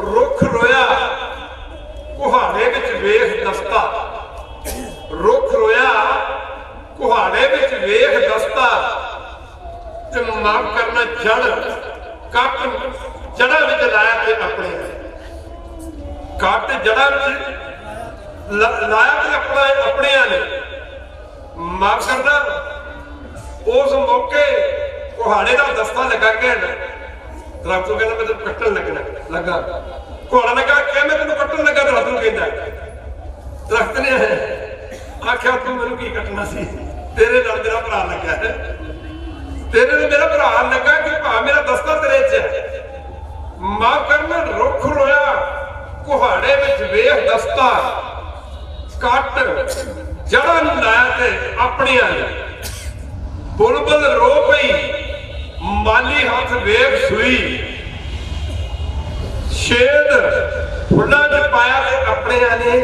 रुख रोया कुहाड़े विच वेख दस्ता, रुख रोया कुहाड़े विच वेख दस्ता। ते माफ करना, जड़ कट जड़ा विच लाया ते अपने कट जड़ा विच लाया ते अपने ने। माफ करना, उस मौके कुहाड़े का दस्ता लगा के दरख्त को कहना मैं तेन कट्टन लगना लगा। कुहाड़ा लगा क्या मैं तेन कट्टन लगा, दरख्त को कहता दरख्त ने आख्या तू मैनू की कटना सी, तेरे नाल मेरा भरा लगा है, तेरे ने मेरा भरा लगा कि भा मेरा दस्ता तेरे च है। माफ करना, रुख रोया कुहाड़े विच वेख दस्ता, कट जड़ा नूं लाया ते अपनियां ने। बुलबुल रो पई माली हाथ वेख सुई, छेद फुल्लां च पाया ते अपनियां ने।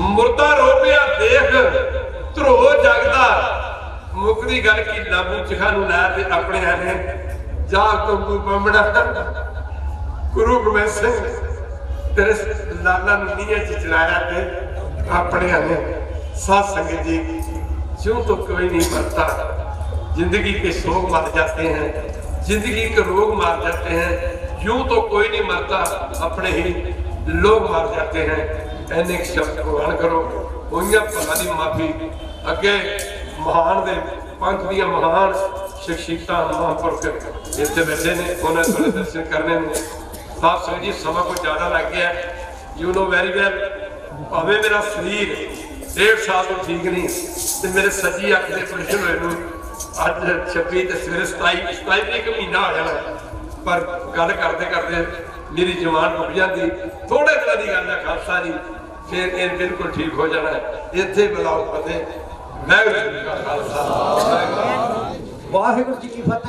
मुर्दा रो पिया देख ध्रो जगदा, मुकदी गल की लाबू चिखा नूं लै ते अपने ने। जा कंगू बमड़ा गुरु गोबिंद सिंह तेरे लाला नूं नीहां च चलाया ते अपने ने। साध संगत जी, यूं तो कोई नहीं मरता, जिंदगी के शोक मर जाते हैं, जिंदगी के रोग मार जाते हैं, यूं तो कोई नहीं मरता, अपने ही लोग मार जाते हैं। ऐने शब्द ग्रहण करो, होइयां भला दी माफी। अगे महान दे पंथ दियां महान शख्सियतां महापुरख इत्थे बैठे ने, उन्होंने थोड़े दर्शन करने ने। साथ संगत जी, समा कोई ज़्यादा लग गया, यू नो वेरी वेल। भावें मेरा शरीर 1.5 साल तो ठीक नहीं, तो मेरे सज्जी अख के ऑपरेशन हुए अज 26 तो सवेरे 27 तरीक महीना हो जाना, पर गल करते करते मेरी जवान रुक जाती। थोड़े दिन की गल है खालसा जी, फिर ये बिल्कुल ठीक हो जाना है। इत्थे बुलाओ फतेह। वाहिगुरू जी का खालसा, वाहिगुरू जी की फतेह।